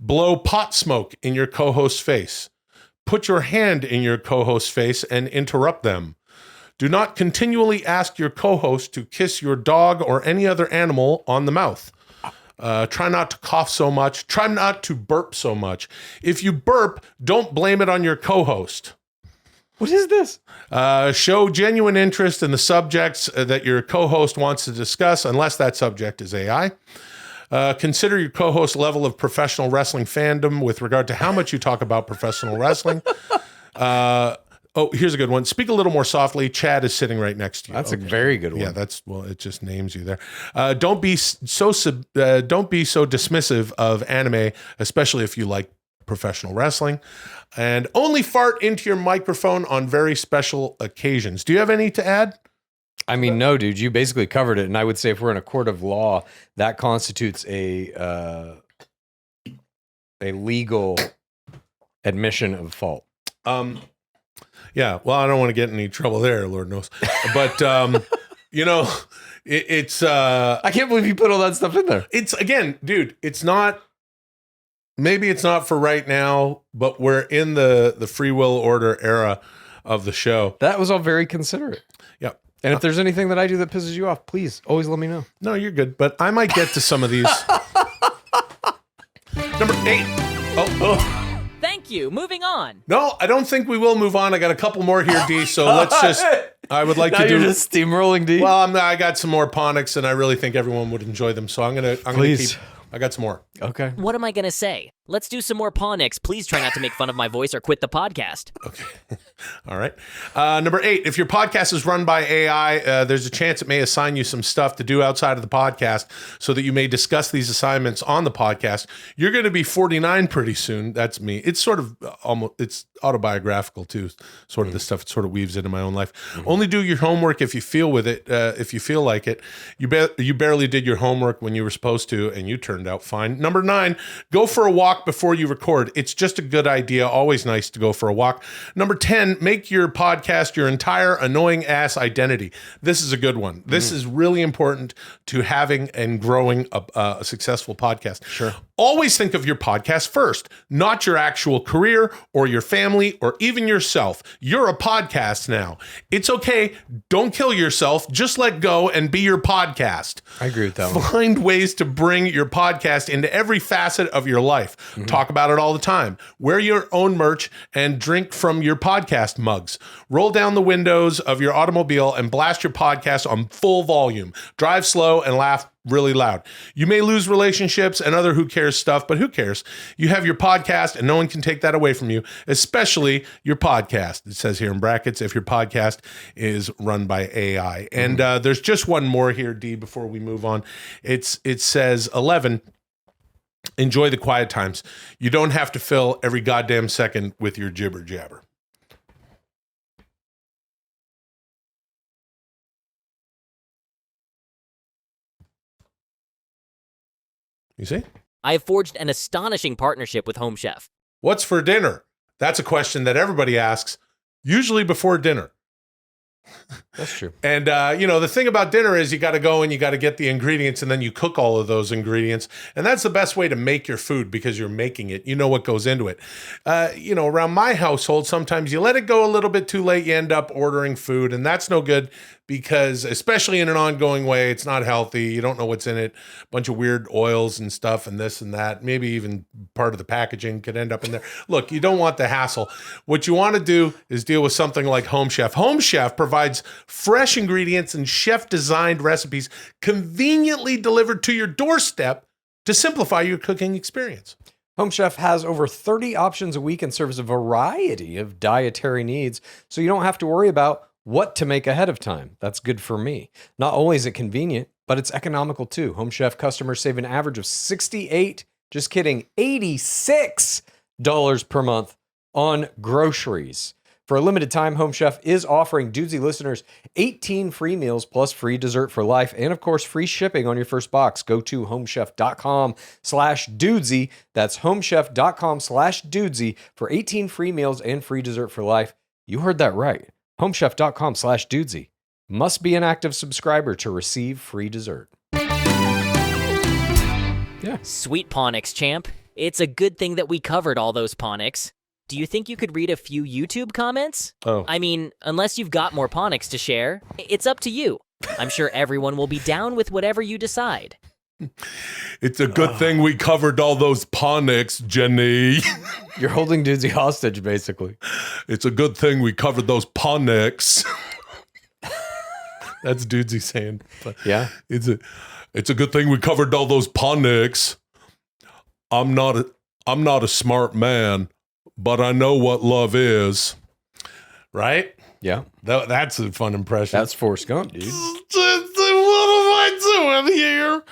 S1: Blow pot smoke in your co-host's face. Put your hand in your co-host's face and interrupt them. Do not continually ask your co-host to kiss your dog or any other animal on the mouth. Try not to cough so much. Try not to burp so much. If you burp, don't blame it on your co-host.
S2: What is this?
S1: Show genuine interest in the subjects that your co-host wants to discuss, unless that subject is AI. Consider your co-host's level of professional wrestling fandom with regard to how much you talk about professional wrestling. Oh, here's a good one. Speak a little more softly. Chad is sitting right next to you.
S2: That's a very good one.
S1: Yeah, it just names you there. Don't be so dismissive of anime, especially if you like professional wrestling. And only fart into your microphone on very special occasions. Do you have any to add?
S2: I mean, no, dude, you basically covered it. And I would say if we're in a court of law, that constitutes a legal admission of fault.
S1: Yeah, well, I don't want to get in any trouble there, Lord knows. But, it's...
S2: I can't believe you put all that stuff in there.
S1: It's, again, dude, it's not... Maybe it's not for right now, but we're in the free will order era of the show.
S2: That was all very considerate.
S1: Yeah.
S2: And if there's anything that I do that pisses you off, please always let me know.
S1: No, you're good. But I might get to some of these. Number 8. Oh.
S3: Thank you. Moving on.
S1: No, I don't think we will move on. I got a couple more here, D. So let's just... I would like
S2: now
S1: to do...
S2: You're just steamrolling, D.
S1: Well, I got some more Ponix, and I really think everyone would enjoy them. So I'm gonna keep... I got some more.
S2: Okay.
S3: What am I going to say? Let's do some more Ponix. Please try not to make fun of my voice or quit the podcast.
S1: Okay. All right. Number 8, if your podcast is run by AI, there's a chance it may assign you some stuff to do outside of the podcast so that you may discuss these assignments on the podcast. You're going to be 49 pretty soon. That's me. It's sort of it's autobiographical too. Sort of the stuff. It sort of weaves into my own life. Only do your homework if you feel with it. If you feel like it. You barely did your homework when you were supposed to, and you turned out fine. Number 9, go for a walk before you record. It's just a good idea. Always nice to go for a walk. Number 10, make your podcast your entire annoying ass identity. This is a good one. This is really important to having and growing a successful podcast.
S2: Sure.
S1: Always think of your podcast first, not your actual career or your family or even yourself. You're a podcast now. It's okay. Don't kill yourself. Just let go and be your podcast.
S2: I agree with that one.
S1: Find ways to bring your podcast into every facet of your life. Talk about it all the time. Wear your own merch and drink from your podcast mugs. Roll down the windows of your automobile and blast your podcast on full volume. Drive slow and laugh really loud. You may lose relationships and other who cares stuff, but who cares? You have your podcast and no one can take that away from you, especially your podcast. It says here in brackets, if your podcast is run by AI. And there's just one more here, D, before we move on. It says 11, enjoy the quiet times. You don't have to fill every goddamn second with your jibber jabber. You see?
S3: I have forged an astonishing partnership with Home Chef.
S1: What's for dinner? That's a question that everybody asks, usually before dinner.
S2: That's true.
S1: And, the thing about dinner is you got to go and you got to get the ingredients and then you cook all of those ingredients. And that's the best way to make your food because you're making it. You know what goes into it. Around my household, sometimes you let it go a little bit too late. You end up ordering food and that's no good because especially in an ongoing way, it's not healthy. You don't know what's in it. A bunch of weird oils and stuff and this and that. Maybe even part of the packaging could end up in there. Look, you don't want the hassle. What you want to do is deal with something like Home Chef. Home Chef provides fresh ingredients and chef-designed recipes conveniently delivered to your doorstep to simplify your cooking experience.
S2: Home Chef has over 30 options a week and serves a variety of dietary needs, so you don't have to worry about what to make ahead of time. That's good for me. Not only is it convenient, but it's economical too. Home Chef customers save an average of $86 per month on groceries. For a limited time, Home Chef is offering Dudesy listeners 18 free meals plus free dessert for life and, of course, free shipping on your first box. Go to homechef.com/Dudesy. That's homechef.com/Dudesy for 18 free meals and free dessert for life. You heard that right. Homechef.com/Dudesy. Must be an active subscriber to receive free dessert. Yeah.
S3: Sweet Ponix, champ. It's a good thing that we covered all those Ponix. Do you think you could read a few YouTube comments?
S1: Oh.
S3: I mean, unless you've got more Ponix to share, it's up to you. I'm sure everyone will be down with whatever you decide.
S1: It's a good thing we covered all those Ponix, Jenny.
S2: You're holding Dudesy hostage, basically.
S1: It's a good thing we covered those Ponix. That's Dudesy saying. But
S2: Yeah.
S1: It's a good thing we covered all those Ponix. I'm not a smart man, but I know what love is. right?
S2: Yeah.
S1: That's a fun impression.
S2: That's Forrest Gump, dude.
S1: What am I doing here?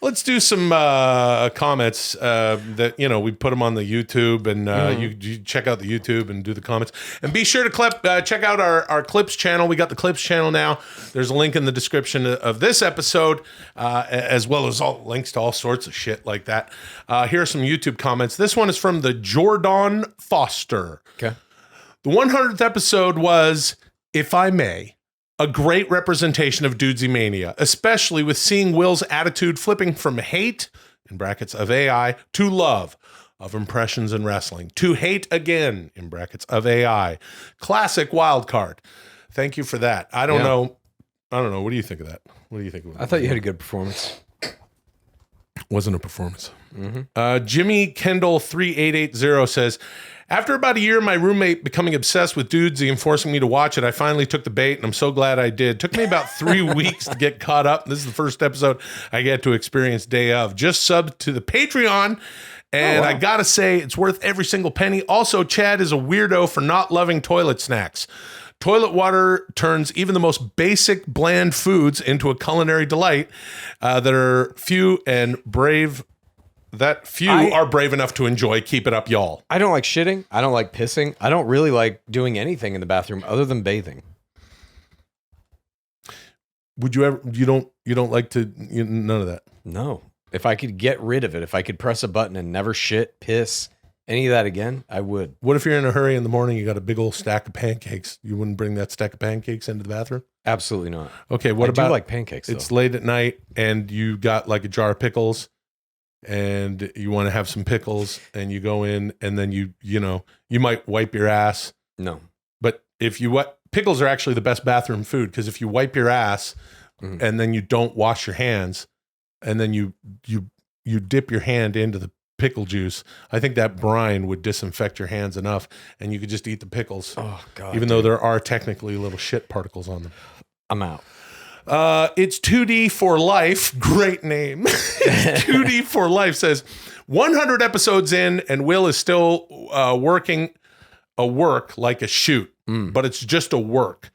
S1: Let's do some comments that, we put them on the YouTube, and you check out the YouTube and do the comments. And be sure to check out our Clips channel. We got the Clips channel now. There's a link in the description of this episode, as well as all links to all sorts of shit like that. Here are some YouTube comments. This one is from the Jordan Foster.
S2: Okay.
S1: The 100th episode was, if I may, a great representation of Dudesy mania, especially with seeing Will's attitude flipping from hate, in brackets, of AI, to love, of impressions and wrestling, to hate again, in brackets, of AI. Classic wild card. Thank you for that. I don't know. What do you think of that? What do you think of that?
S2: I thought you had a good performance.
S1: Wasn't a performance. Jimmy Kendall 3880 says, after about a year, my roommate becoming obsessed with Dudesy and forcing me to watch it, I finally took the bait, and I'm so glad I did. Took me about 3 weeks to get caught up. This is the first episode I get to experience day of. Just subbed to the Patreon, and I gotta say, it's worth every single penny. Also, Chad is a weirdo for not loving toilet snacks. Toilet water turns even the most basic, bland foods into a culinary delight that are few and brave. That few are brave enough to enjoy. Keep it up, y'all.
S2: I don't like shitting. I don't like pissing. I don't really like doing anything in the bathroom other than bathing.
S1: Would you ever? You don't like to? None of that.
S2: No. If I could get rid of it, if I could press a button and never shit, piss, any of that again, I would.
S1: What if you're in a hurry in the morning? You got a big old stack of pancakes. You wouldn't bring that stack of pancakes into the bathroom?
S2: Absolutely not.
S1: Okay. What
S2: I
S1: about
S2: do like pancakes?
S1: It's
S2: though.
S1: late at night and you got like a jar of pickles. And you want to have some pickles, and you go in, and then you might wipe your ass.
S2: No,
S1: but if you pickles are actually the best bathroom food, because if you wipe your ass and then you don't wash your hands, and then you dip your hand into the pickle juice, I think that brine would disinfect your hands enough, and you could just eat the pickles.
S2: Oh God!
S1: Even though there are technically little shit particles on them.
S2: I'm out.
S1: It's 2D for Life. Great name. 2D for Life says 100 episodes in, and Will is still working a work like a shoot, but it's just a work.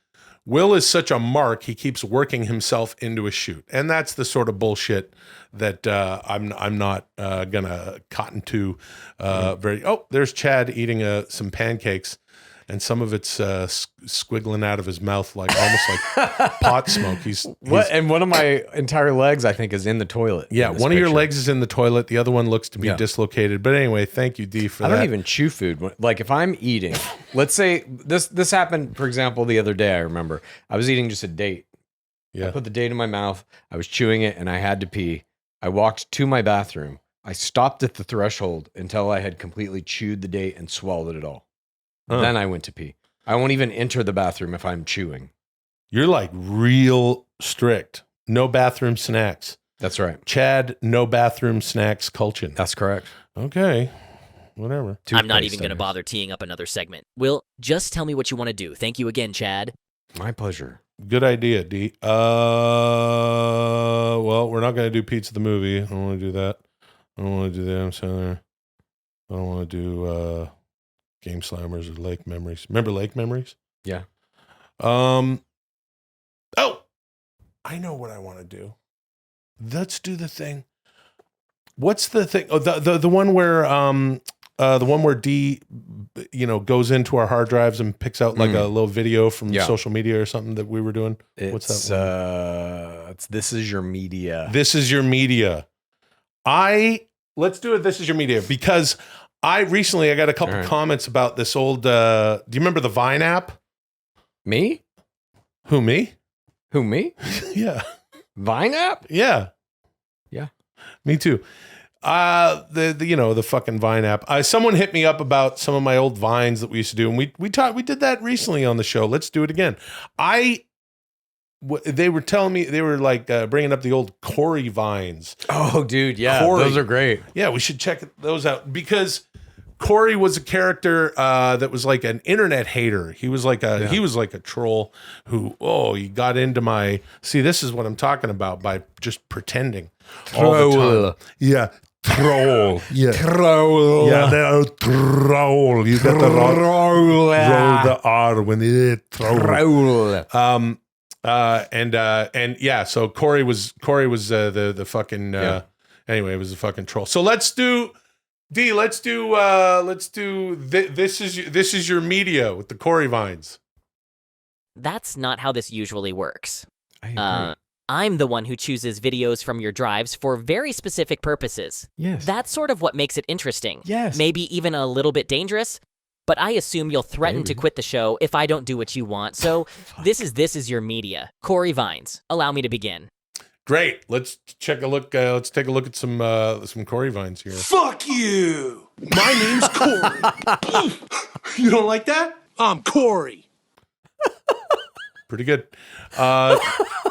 S1: Will is such a mark. He keeps working himself into a shoot, and that's the sort of bullshit that I'm not gonna cotton to. Very. Oh, there's Chad eating some pancakes. And some of it's squiggling out of his mouth, like almost like pot smoke.
S2: And one of my entire legs, I think, is in the toilet.
S1: Yeah, one of your legs is in the toilet. The other one looks to be dislocated. But anyway, thank you, D, for that.
S2: I don't even chew food. Like if I'm eating, let's say this happened, for example, the other day. I remember I was eating just a date.
S1: Yeah.
S2: I put the date in my mouth. I was chewing it, and I had to pee. I walked to my bathroom. I stopped at the threshold until I had completely chewed the date and swallowed it all. Then I went to pee. I won't even enter the bathroom if I'm chewing.
S1: You're like real strict. No bathroom snacks.
S2: That's right.
S1: Chad, no bathroom snacks Kultgen.
S2: That's correct.
S1: Okay. Whatever.
S3: I'm not even going to bother teeing up another segment. Will, just tell me what you want to do. Thank you again, Chad.
S2: My pleasure.
S1: Good idea, D. Well, we're not going to do Pizza the Movie. I don't want to do that. I don't want to do the Adam Sandler. I don't want to do Game Slammers or Lake Memories. Remember Lake Memories?
S2: Yeah.
S1: Oh, I know what I want to do. Let's do the thing. What's the thing? Oh, the one where D, goes into our hard drives and picks out like a little video from social media or something that we were doing. What's that?
S2: It's This Is Your Media.
S1: This Is Your Media. Let's do it. This Is Your Media, because I got a couple comments about this old. Do you remember the Vine app?
S2: Me?
S1: Who, me?
S2: Who, me?
S1: Yeah.
S2: Vine app?
S1: Yeah.
S2: Yeah.
S1: Me too. The fucking Vine app. Someone hit me up about some of my old Vines that we used to do, and we did that recently on the show. Let's do it again. They were telling me, they were like bringing up the old Corey Vines.
S2: Oh, dude, yeah,
S1: Corey.
S2: Those are great.
S1: Yeah, we should check those out, because Corey was a character that was like an internet hater. He was like a troll who he got into my. See, this is what I'm talking about by just pretending all the time. Yeah, Troll. Yeah.
S2: Troll.
S1: Yeah, they're a troll. You got to roll the R when they troll.
S2: Troll.
S1: And yeah, so Corey was the fucking anyway, it was a fucking troll. So let's do this is your media with the Corey vines.
S3: That's not how this usually works.
S2: I agree.
S3: I'm the one who chooses videos from your drives for very specific purposes.
S2: Yes.
S3: That's sort of what makes it interesting.
S2: Yes.
S3: Maybe even a little bit dangerous, but I assume you'll threaten to quit the show if I don't do what you want. So this is your media. Corey Vines. Allow me to begin.
S1: Great. Let's take a look at some Corey vines here.
S4: Fuck you! My name's Corey. You don't like that? I'm Corey.
S1: Pretty good.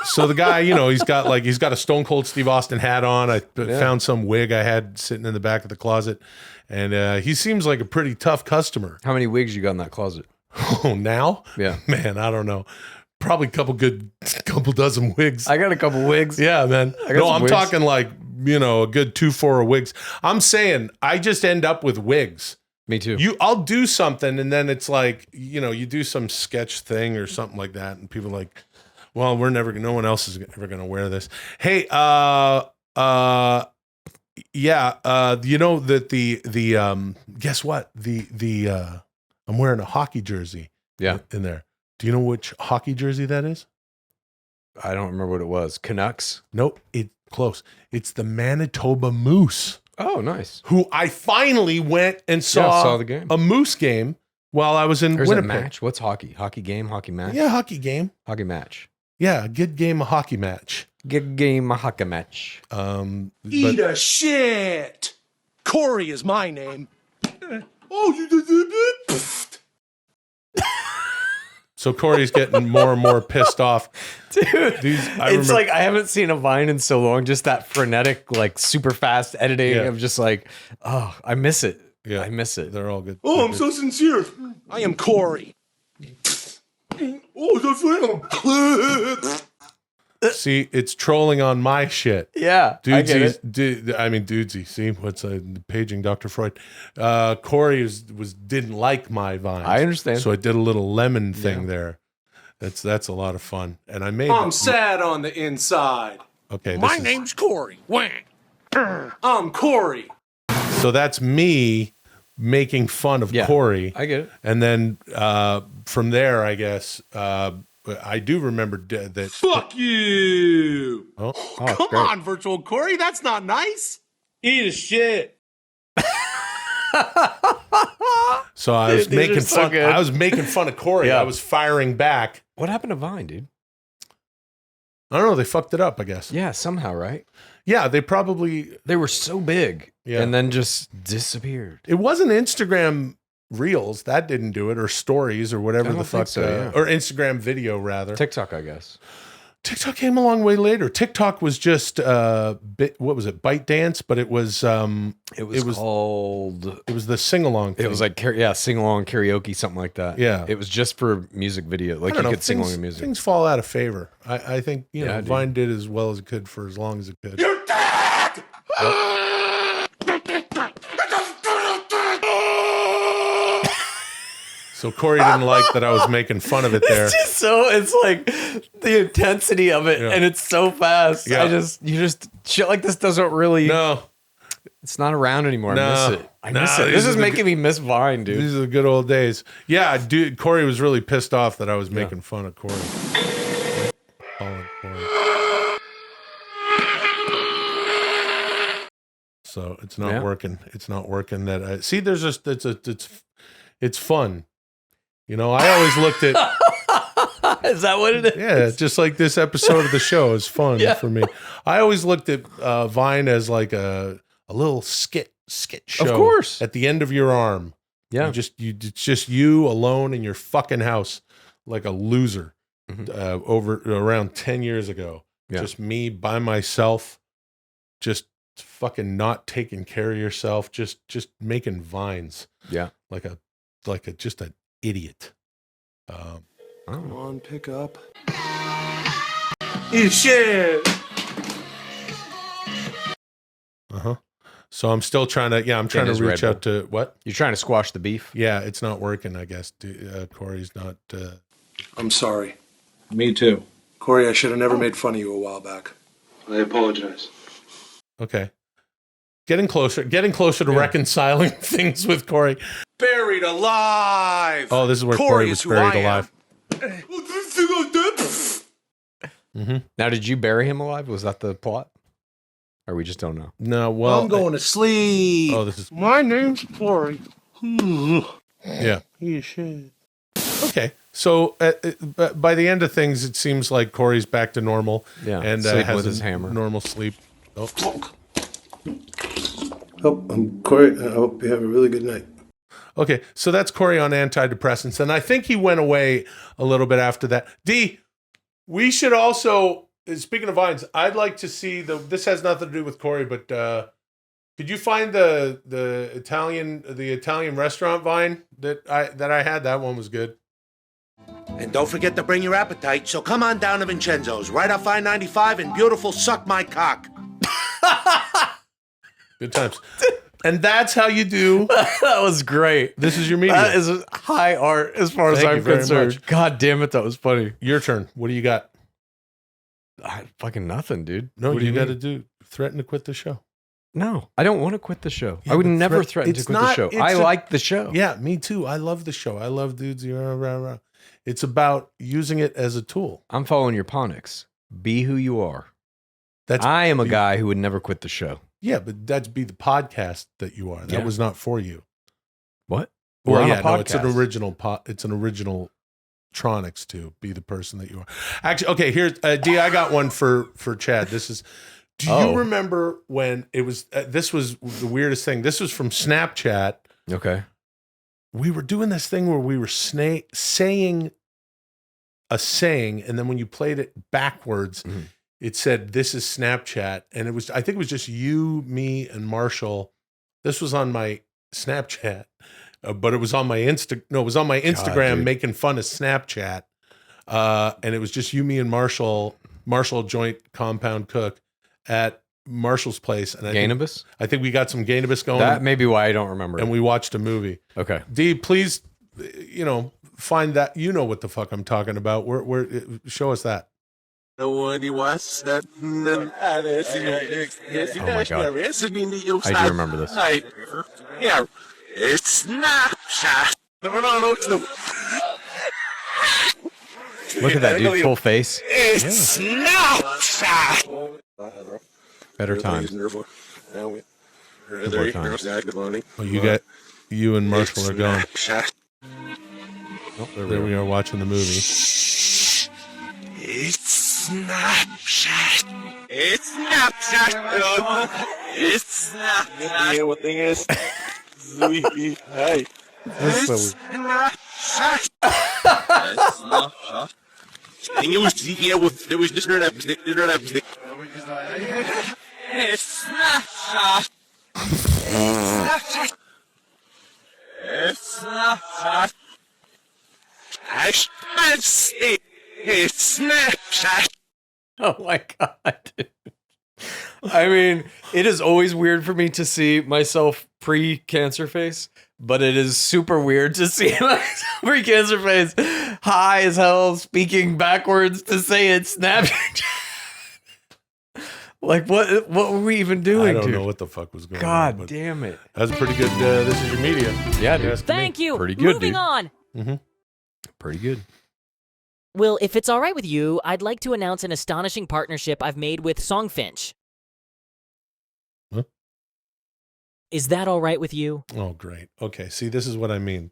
S1: So the guy, he's got a Stone Cold Steve Austin hat on. I found some wig I had sitting in the back of the closet, and he seems like a pretty tough customer.
S2: How many wigs you got in that closet?
S1: Oh, now?
S2: Yeah.
S1: Man, I don't know. Probably a couple dozen wigs.
S2: I got a couple wigs.
S1: Yeah, man. No, I'm
S2: wigs.
S1: talking like, a good 2-4 wigs. I'm saying I just end up with wigs.
S2: Me too.
S1: I'll do something, and then it's like, you do some sketch thing or something like that, and people are like, well, no one else is ever gonna wear this. Hey, you know that the guess what? I'm wearing a hockey jersey.
S2: Yeah.
S1: In there. Do you know which hockey jersey that is?
S2: I don't remember what it was. Canucks?
S1: Nope. It's close. It's the Manitoba Moose.
S2: Oh, nice.
S1: Who I finally went and saw
S2: the game.
S1: a Moose game while I was in
S2: There's
S1: Winnipeg.
S2: a match. What's hockey? Hockey game? Hockey match?
S1: Yeah, hockey game.
S2: Hockey match.
S1: Yeah, a good game of hockey match.
S2: Good game, a hockey match.
S4: Eat a shit. Corey is my name.
S1: So Corey's getting more and more pissed off.
S2: Dude, it's like I haven't seen a Vine in so long. Just that frenetic, like super fast editing of just like, oh, I miss it.
S1: Yeah,
S2: I miss it.
S1: They're all good.
S4: Oh, I'm so sincere. I am Corey.
S1: See, it's trolling on my shit.
S2: Yeah,
S1: Dudesy. See, what's paging Dr. Freud? Corey didn't like my vines.
S2: I understand.
S1: So I did a little lemon thing there. That's a lot of fun. And I made.
S4: I'm sad on the inside.
S1: Okay.
S4: My name's Corey. I'm Corey.
S1: So that's me making fun of Corey.
S2: I get it.
S1: And then from there, I guess. I do remember that.
S4: Fuck you!
S1: Oh,
S4: Come on, virtual Corey. That's not nice. Eat a shit.
S1: So I was making
S2: so
S1: fun.
S2: good.
S1: I was making fun of Corey.
S2: Yeah.
S1: I was firing back.
S2: What happened to Vine, dude?
S1: I don't know. They fucked it up, I guess.
S2: Yeah, somehow, right?
S1: Yeah, they
S2: were so big, and then just disappeared.
S1: It wasn't Instagram Reels that didn't do it, or stories, or whatever the fuck, or Instagram video rather.
S2: TikTok, I guess.
S1: TikTok came a long way later. TikTok was just what was it? Bite Dance, but it was the sing along.
S2: It was like sing along karaoke, something like that.
S1: Yeah,
S2: it was just for music video. Like you could sing along to music.
S1: Things fall out of favor. I think Vine did as well as it could for as long as it could.
S4: You're dead.
S1: So Corey didn't like that I was making fun of it there.
S2: It's like the intensity of it, and it's so fast.
S1: Yeah.
S2: Shit like this doesn't really.
S1: No,
S2: it's not around anymore. I miss it. I miss it.
S1: This
S2: is making me miss Vine, dude.
S1: These are the good old days. Yeah, dude. Corey was really pissed off that I was making fun of Corey. So it's not working. It's not working. That I see. There's just it's fun. I always looked at.
S2: Is that what it is?
S1: Yeah, just like this episode of the show is fun for me. I always looked at Vine as like a little skit show.
S2: Of course.
S1: At the end of your arm.
S2: Yeah.
S1: It's just you alone in your fucking house like a loser over around 10 years ago. Yeah. Just me by myself, just fucking not taking care of yourself, just making vines.
S2: Yeah.
S1: Like just an idiot.
S4: Come on, pick up. Eat shit.
S1: So I'm still trying to, I'm trying to
S2: his
S1: reach
S2: Red
S1: out to what?
S2: You're trying to squash the beef?
S1: Yeah, it's not working, I guess. Corey's not.
S4: I'm sorry.
S5: Me too.
S4: Corey, I should have never made fun of you a while back.
S5: I apologize.
S1: Okay. Getting closer to reconciling things with Corey.
S4: Buried alive!
S1: Oh, this is where Corey was buried alive.
S2: Now, did you bury him alive? Was that the plot? Or we just don't know?
S1: No, well.
S4: I'm going to sleep.
S1: Oh, this is.
S4: My name's Corey.
S1: Yeah.
S4: You should.
S1: Okay. So by the end of things, it seems like Corey's back to normal.
S2: Yeah,
S1: And
S2: sleeping
S1: has
S2: with
S1: a
S2: his hammer.
S1: normal sleep. Oh.
S4: I'm Corey. I hope you have a really good night.
S1: Okay. So that's Corey on antidepressants. And I think he went away a little bit after that. D, we should also, speaking of vines, I'd like to see this has nothing to do with Corey, but could you find the Italian restaurant vine that I had? That one was good.
S6: And don't forget to bring your appetite, so come on down to Vincenzo's, right off I-95 in beautiful Suck My Cock.
S1: Good times. And that's how you do.
S2: That was great.
S1: This is your media.
S2: That is high art as far as
S1: Thank you
S2: I'm
S1: very
S2: concerned.
S1: much.
S2: God damn it, that was funny.
S1: Your turn. What do you got?
S2: Fucking nothing, dude.
S1: No,
S2: What do
S1: you got
S2: mean?
S1: to do. Threaten to quit the show.
S2: No, I don't want to quit the show.
S1: Yeah,
S2: I would
S1: but
S2: never
S1: threat-
S2: threaten to
S1: it's
S2: quit the
S1: not-
S2: show.
S1: it's
S2: I
S1: a-
S2: like the show.
S1: Yeah, me too. I love the show. I love Dudesy. It's about using it as a tool.
S2: I'm following your Ponix. Be who you are.
S1: That's
S2: I am a
S1: be-
S2: guy who would never quit the show.
S1: Yeah, but that's be the podcast that you are. That
S2: Yeah.
S1: was not for you.
S2: What?
S1: Well,
S2: We're on
S1: yeah,
S2: a
S1: no, it's an
S2: podcast.
S1: original. It's an original Tronix to be the person that you are. Actually, okay. Here's D. I got one for Chad. This is. Do you remember when it was? This was the weirdest thing. This was from Snapchat.
S2: Okay.
S1: We were doing this thing where we were saying a saying, and then when you played it backwards, it said, "This is Snapchat," and it was. I think it was just you, me, and Marshall. This was on my Snapchat, but it was on my No, it was on my Instagram,
S2: dude.
S1: making fun of Snapchat, and it was just you, me, and Marshall. Marshall joint compound cook at Marshall's place, and I think we got some Gainabus going.
S2: That may be why I don't remember
S1: and
S2: it.
S1: we watched a movie.
S2: Okay.
S1: D, please, find that. You know what the fuck I'm talking about. Where show us that.
S2: Oh my God. I do remember this.
S6: Yeah, it's Snapchat.
S2: Look at that dude, full face.
S6: It's Snapchat.
S2: Better times. More times.
S1: Oh, you and Marshall are gone.
S2: Oh,
S1: There we are watching the movie.
S6: It's Snapchat. It's Snapchat. It's Snapchat. Yeah, what thing is? Hey.
S1: That's so weird.
S6: Snapchat. And it was just It's Snapchat. Snapchat. It's Snapchat. It's Snapchat.
S2: Oh my God, dude. I mean, it is always weird for me to see myself pre-cancer face, but it is super weird to see myself pre-cancer face high as hell speaking backwards to say it's Snapchat. Like, what were we even doing,
S1: I don't
S2: dude?
S1: know what the fuck was going on.
S2: God
S1: but
S2: damn it.
S1: that was a pretty good. This is your media.
S2: Yeah, dude.
S3: Thank you.
S2: Pretty good,
S3: Moving
S2: dude.
S3: on.
S2: Pretty good.
S3: Well, if it's all right with you, I'd like to announce an astonishing partnership I've made with Songfinch.
S1: Huh?
S3: Is that all right with you?
S1: Oh, great. Okay. See, this is what I mean.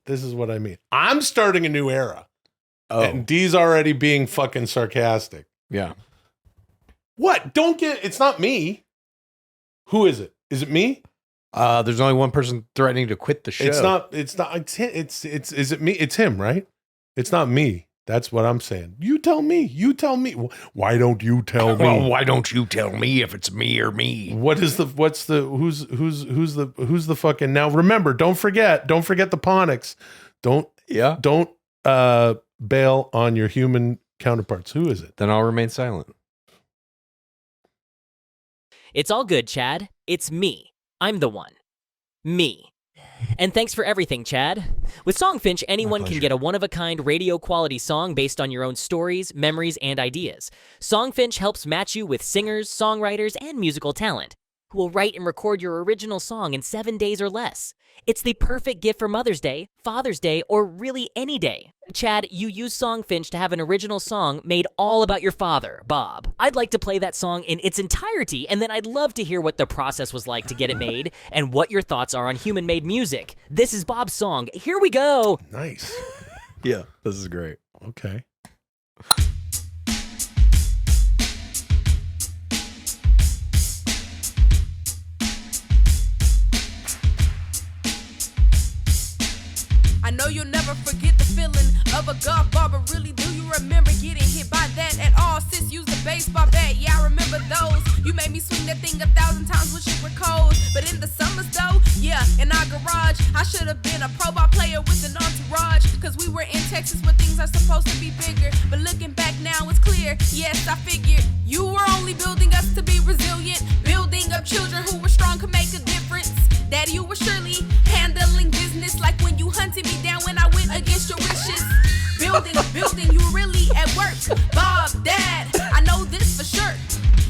S1: I'm starting a new era.
S2: Oh,
S1: And D's already being fucking sarcastic.
S2: yeah.
S1: What? It's not me. Who is it? Is it me?
S2: There's only one person threatening to quit the show.
S1: Is it me? It's him, right? It's not me. That's what I'm saying. You tell me. Why don't you tell me?
S2: Well, why don't you tell me if it's me or me?
S1: Who's the fucking, now remember, don't forget the Ponix. Don't bail on your human counterparts. Who is it?
S2: Then I'll remain silent.
S3: It's all good, Chad. It's me. I'm the one. Me. And thanks for everything, Chad. With Songfinch, anyone can get a one-of-a-kind radio-quality song based on your own stories, memories, and ideas. Songfinch helps match you with singers, songwriters, and musical talent who will write and record your original song in 7 days or less. It's the perfect gift for Mother's Day, Father's Day, or really any day. Chad, you use Songfinch to have an original song made all about your father, Bob. I'd like to play that song in its entirety, and then I'd love to hear what the process was like to get it made and what your thoughts are on human-made music. This is Bob's song. Here we go.
S1: Nice.
S2: Yeah, this is great.
S1: Okay.
S7: I know you'll never forget the feeling of a golf ball, but really do you remember getting hit by that at all? Sis used a baseball bat, yeah, I remember those. You made me swing that thing 1,000 times, wish it were cold. But in the summers though, yeah, in our garage, I should have been a pro ball player with an entourage. Cause we were in Texas where things are supposed to be bigger. But looking back now, it's clear, yes, I figured you were only building us to be resilient, building up children who were strong, could make a difference. Daddy, you were surely handling business like when you hunted me down when I went against your wishes. Building, you were really at work. Bob, Dad, I know this for sure.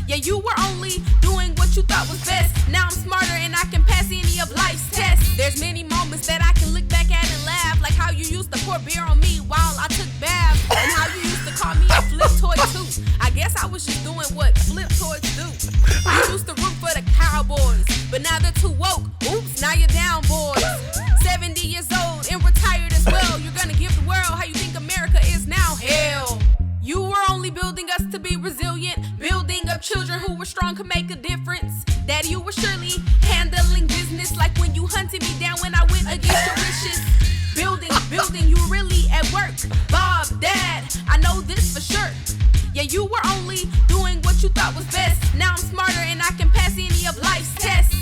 S7: Yeah, you were only doing what you thought was best. Now I'm smarter and I can pass any of life's tests. There's many moments that I can look back at and laugh, like how you used to pour beer on me while I took baths, and how you used to call me a flip toy too. I guess I was just doing what flip toys do. You used to root for the Cowboys, but now they're too woke. Oops, now you're down, boys. 70 years old and retired as well. You're gonna give the world how you think America is now. Hell, you were only building us to be resilient, building up children who were strong, could make a difference. Daddy, you were surely handling business like when you hunted me down when I went against your wishes. Building, you were really at work. Bob, Dad, I know this for sure. Yeah, you were only doing what you thought was best. Now I'm smarter and I can pass any of life's tests.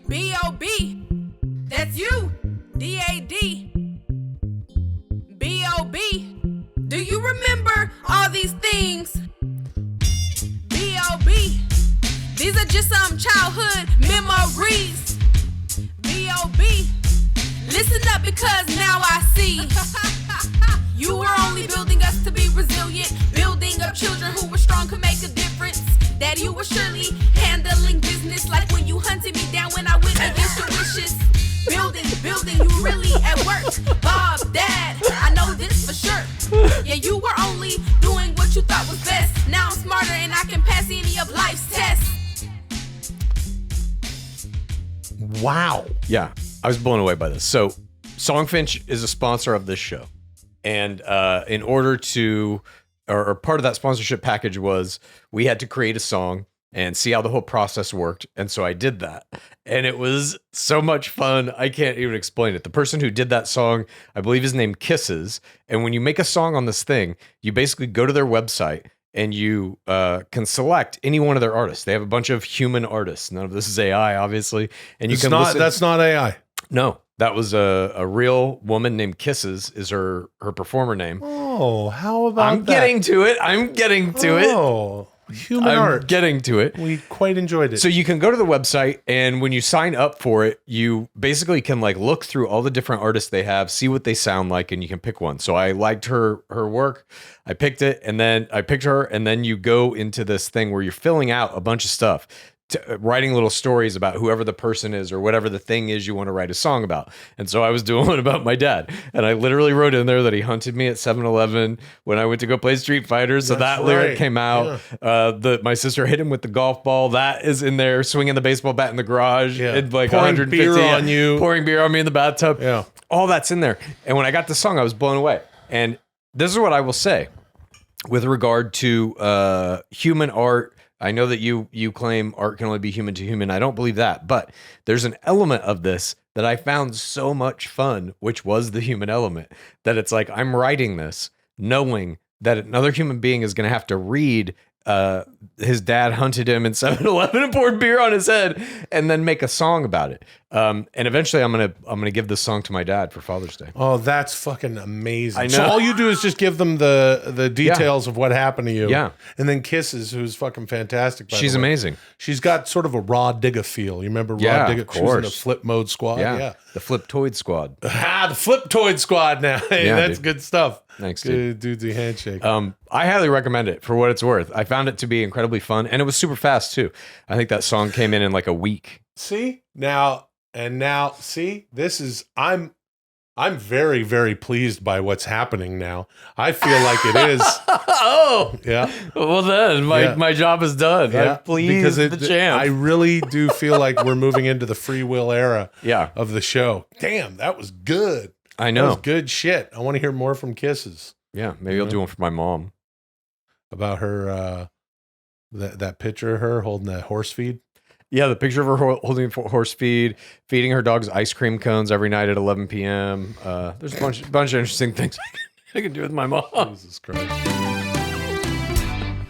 S7: B.O.B., that's you. D.A.D., B.O.B., do you remember all these things? B.O.B., these are just some childhood memories. B.O.B., listen up because now I see. You were only building us to be resilient, building up children who were strong, could make a difference. Daddy, you were surely handling business like when you hunted me down when I went against your wishes. Building, you were really at work. Bob, Dad, I know this for sure. Yeah, you were only doing what you thought was best. Now I'm smarter and I can pass any of life's tests.
S1: Wow.
S2: Yeah, I was blown away by this. So, Songfinch is a sponsor of this show. And in order to, or part of that sponsorship package was we had to create a song and see how the whole process worked. And so I did that. And it was so much fun. I can't even explain it. The person who did that song, I believe is named Kisses. And when you make a song on this thing, you basically go to their website and you can select any one of their artists. They have a bunch of human artists. None of this is AI, obviously. And you can listen.
S1: That's not AI.
S2: No, that was a real woman named Kisses is her performer name.
S1: Oh, how about
S2: I'm getting to it. I'm getting to it.
S1: Oh, human
S2: I'm
S1: art.
S2: getting to it.
S1: We quite enjoyed it.
S2: So you can go to the website, and when you sign up for it, you basically can like look through all the different artists they have, see what they sound like, and you can pick one. So I liked her work. I picked it, and then I picked her, and then you go into this thing where you're filling out a bunch of stuff. Writing little stories about whoever the person is or whatever the thing is you want to write a song about. And so I was doing one about my dad. And I literally wrote in there that he hunted me at 7-Eleven when I went to go play Street Fighter. So
S1: That's
S2: that lyric
S1: right.
S2: came out. Yeah. My sister hit him with the golf ball. That is in there. Swinging the baseball bat in the garage.
S1: Yeah.
S2: And like
S1: Pouring
S2: 150
S1: beer on you.
S2: Pouring beer on me in the bathtub.
S1: Yeah.
S2: All that's in there. And when I got the song, I was blown away. And this is what I will say with regard to human art. I know that you claim art can only be human to human. I don't believe that, but there's an element of this that I found so much fun, which was the human element, that it's like I'm writing this knowing that another human being is going to have to read his dad hunted him in 7-Eleven and poured beer on his head, and then make a song about it. And eventually, I'm gonna give this song to my dad for Father's Day.
S1: Oh, that's fucking amazing.
S2: I know.
S1: So all you do is just give them the details of what happened to you.
S2: Yeah.
S1: And then Kisses, who's fucking fantastic.
S2: She's amazing.
S1: She's got sort of a Raw Digga feel. You remember Raw
S2: Yeah,
S1: Digga?
S2: of
S1: She was in the
S2: course.
S1: Flip Mode Squad. Yeah.
S2: The Fliptoid Squad.
S1: The Fliptoid Squad now. Hey,
S2: Yeah,
S1: that's
S2: dude.
S1: good stuff.
S2: Thanks,
S1: dude. Dudesy handshake.
S2: I highly recommend it for what it's worth. I found it to be incredibly fun, and it was super fast too. I think that song came in like a week.
S1: See? Now, see, this is I'm very, very pleased by what's happening now. I feel like it is.
S2: Oh,
S1: Yeah.
S2: well then my job is done.
S1: Yeah.
S2: I've pleased the champ.
S1: I really do feel like we're moving into the free will era
S2: Yeah.
S1: of the show. Damn, that was good.
S2: I
S1: That
S2: know.
S1: was good shit. I want to hear more from Kisses
S2: Yeah, maybe I'll do one for my mom.
S1: about her that picture of her holding that horse feed.
S2: Yeah, the picture of her holding a horse feed, feeding her dogs ice cream cones every night at 11 p.m. There's a bunch of interesting things I can do with my mom.
S1: Jesus Christ.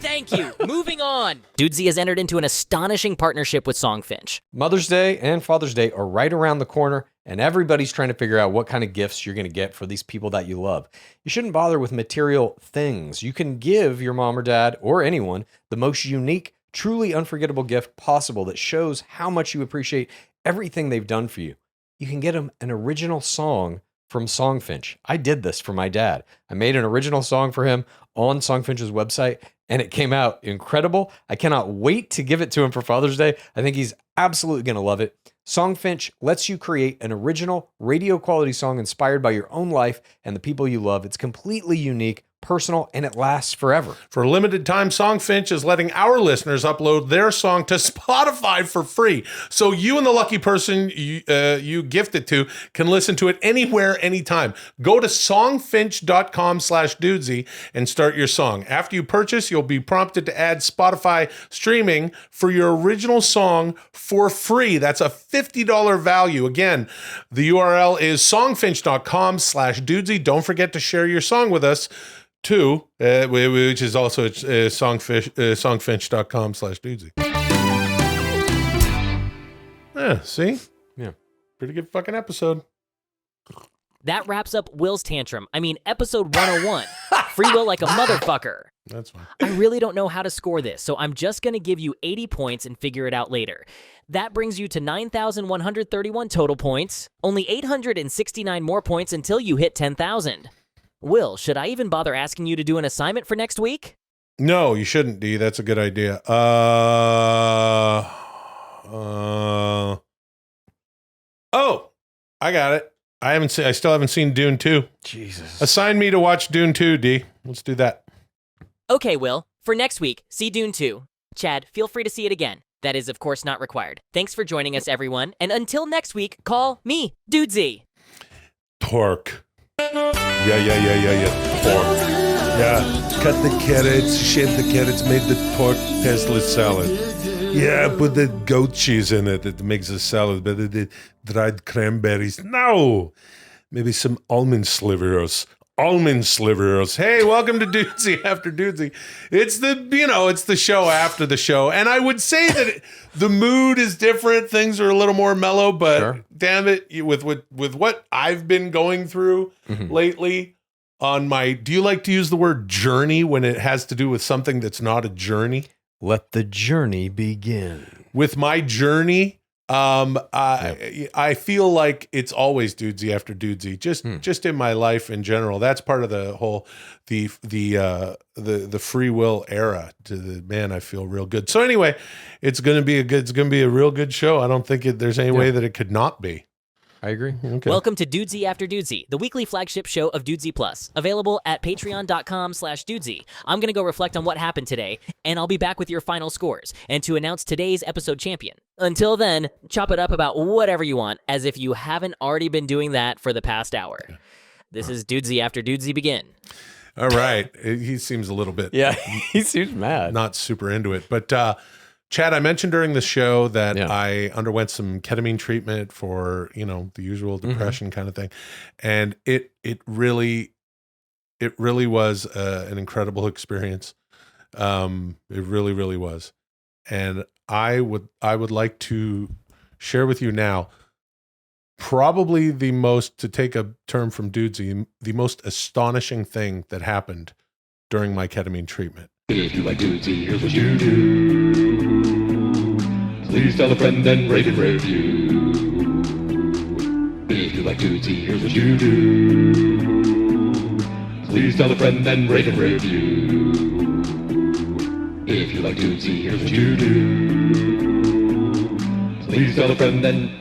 S3: Thank you. Moving on. Dudesy has entered into an astonishing partnership with Songfinch.
S2: Mother's Day and Father's Day are right around the corner, and everybody's trying to figure out what kind of gifts you're going to get for these people that you love. You shouldn't bother with material things. You can give your mom or dad or anyone the most unique, truly unforgettable gift possible that shows how much you appreciate everything they've done for you. You can get them an original song from Songfinch. I did this for my dad. I made an original song for him on Songfinch's website, and it came out incredible. I cannot wait to give it to him for Father's Day. I think he's absolutely going to love it. Songfinch lets you create an original radio quality song inspired by your own life and the people you love. It's completely unique, personal, and it lasts forever.
S1: For a limited time, Songfinch is letting our listeners upload their song to Spotify for free. So you and the lucky person you gift it to can listen to it anywhere, anytime. Go to songfinch.com/dudesy and start your song. After you purchase, you'll be prompted to add Spotify streaming for your original song for free. That's a $50 value. Again, the URL is songfinch.com/dudesy. Don't forget to share your song with us too, which is also songfinch.com/dudesy. Yeah, see?
S2: Yeah.
S1: Pretty good fucking episode.
S3: That wraps up Will's Tantrum. I mean, episode 101. Free will like a motherfucker.
S1: That's fine.
S3: I really don't know how to score this, so I'm just going to give you 80 points and figure it out later. That brings you to 9,131 total points. Only 869 more points until you hit 10,000. Will, should I even bother asking you to do an assignment for next week?
S1: No, you shouldn't, D. That's a good idea. Oh, I got it. I still haven't seen Dune 2.
S2: Jesus.
S1: Assign me to watch Dune 2, D. Let's do that.
S3: Okay, Will. For next week, see Dune 2. Chad, feel free to see it again. That is, of course, not required. Thanks for joining us, everyone. And until next week, call me Dudesy.
S1: Torque. Yeah. Torque. Yeah. Cut the carrots, shave the carrots, made the torque Tesla salad. Yeah, put the goat cheese in it. It makes a salad. But the dried cranberries. No. Maybe some almond slivers. Hey, welcome to Dudesy After Dudesy. It's the show after the show. And I would say that the mood is different. Things are a little more mellow, but
S2: Sure.
S1: damn it, with what I've been going through lately on my, do you like to use the word journey when it has to do with something that's not a journey?
S2: Let the journey begin.
S1: With my journey, I feel like it's always Dudesy after Dudesy, just in my life in general. That's part of the whole the free will era. I feel real good. So anyway, it's gonna be a real good show. I don't think there's any way that it could not be.
S2: I agree.
S1: Okay.
S3: Welcome to Dudesy After Dudesy, the weekly flagship show of Dudesy Plus, available at patreon.com/Dudesy. I'm going to go reflect on what happened today, and I'll be back with your final scores, and to announce today's episode champion. Until then, chop it up about whatever you want, as if you haven't already been doing that for the past hour. This is Dudesy After Dudesy begin.
S1: All right. He seems a little bit
S2: Yeah, he seems mad.
S1: not super into it. But Chad, I mentioned during the show that I underwent some ketamine treatment for, the usual depression kind of thing. And it really was an incredible experience. It really, really was. And I would like to share with you now, probably the most, to take a term from Dudesy, the most astonishing thing that happened during my ketamine treatment.
S8: If you like Dudesy, here's what you do. Please tell a friend and rate and review. If you like Dudesy, here's what you do. Please tell a friend and rate and review. If you like Dudesy, here's what you do. Please tell a friend and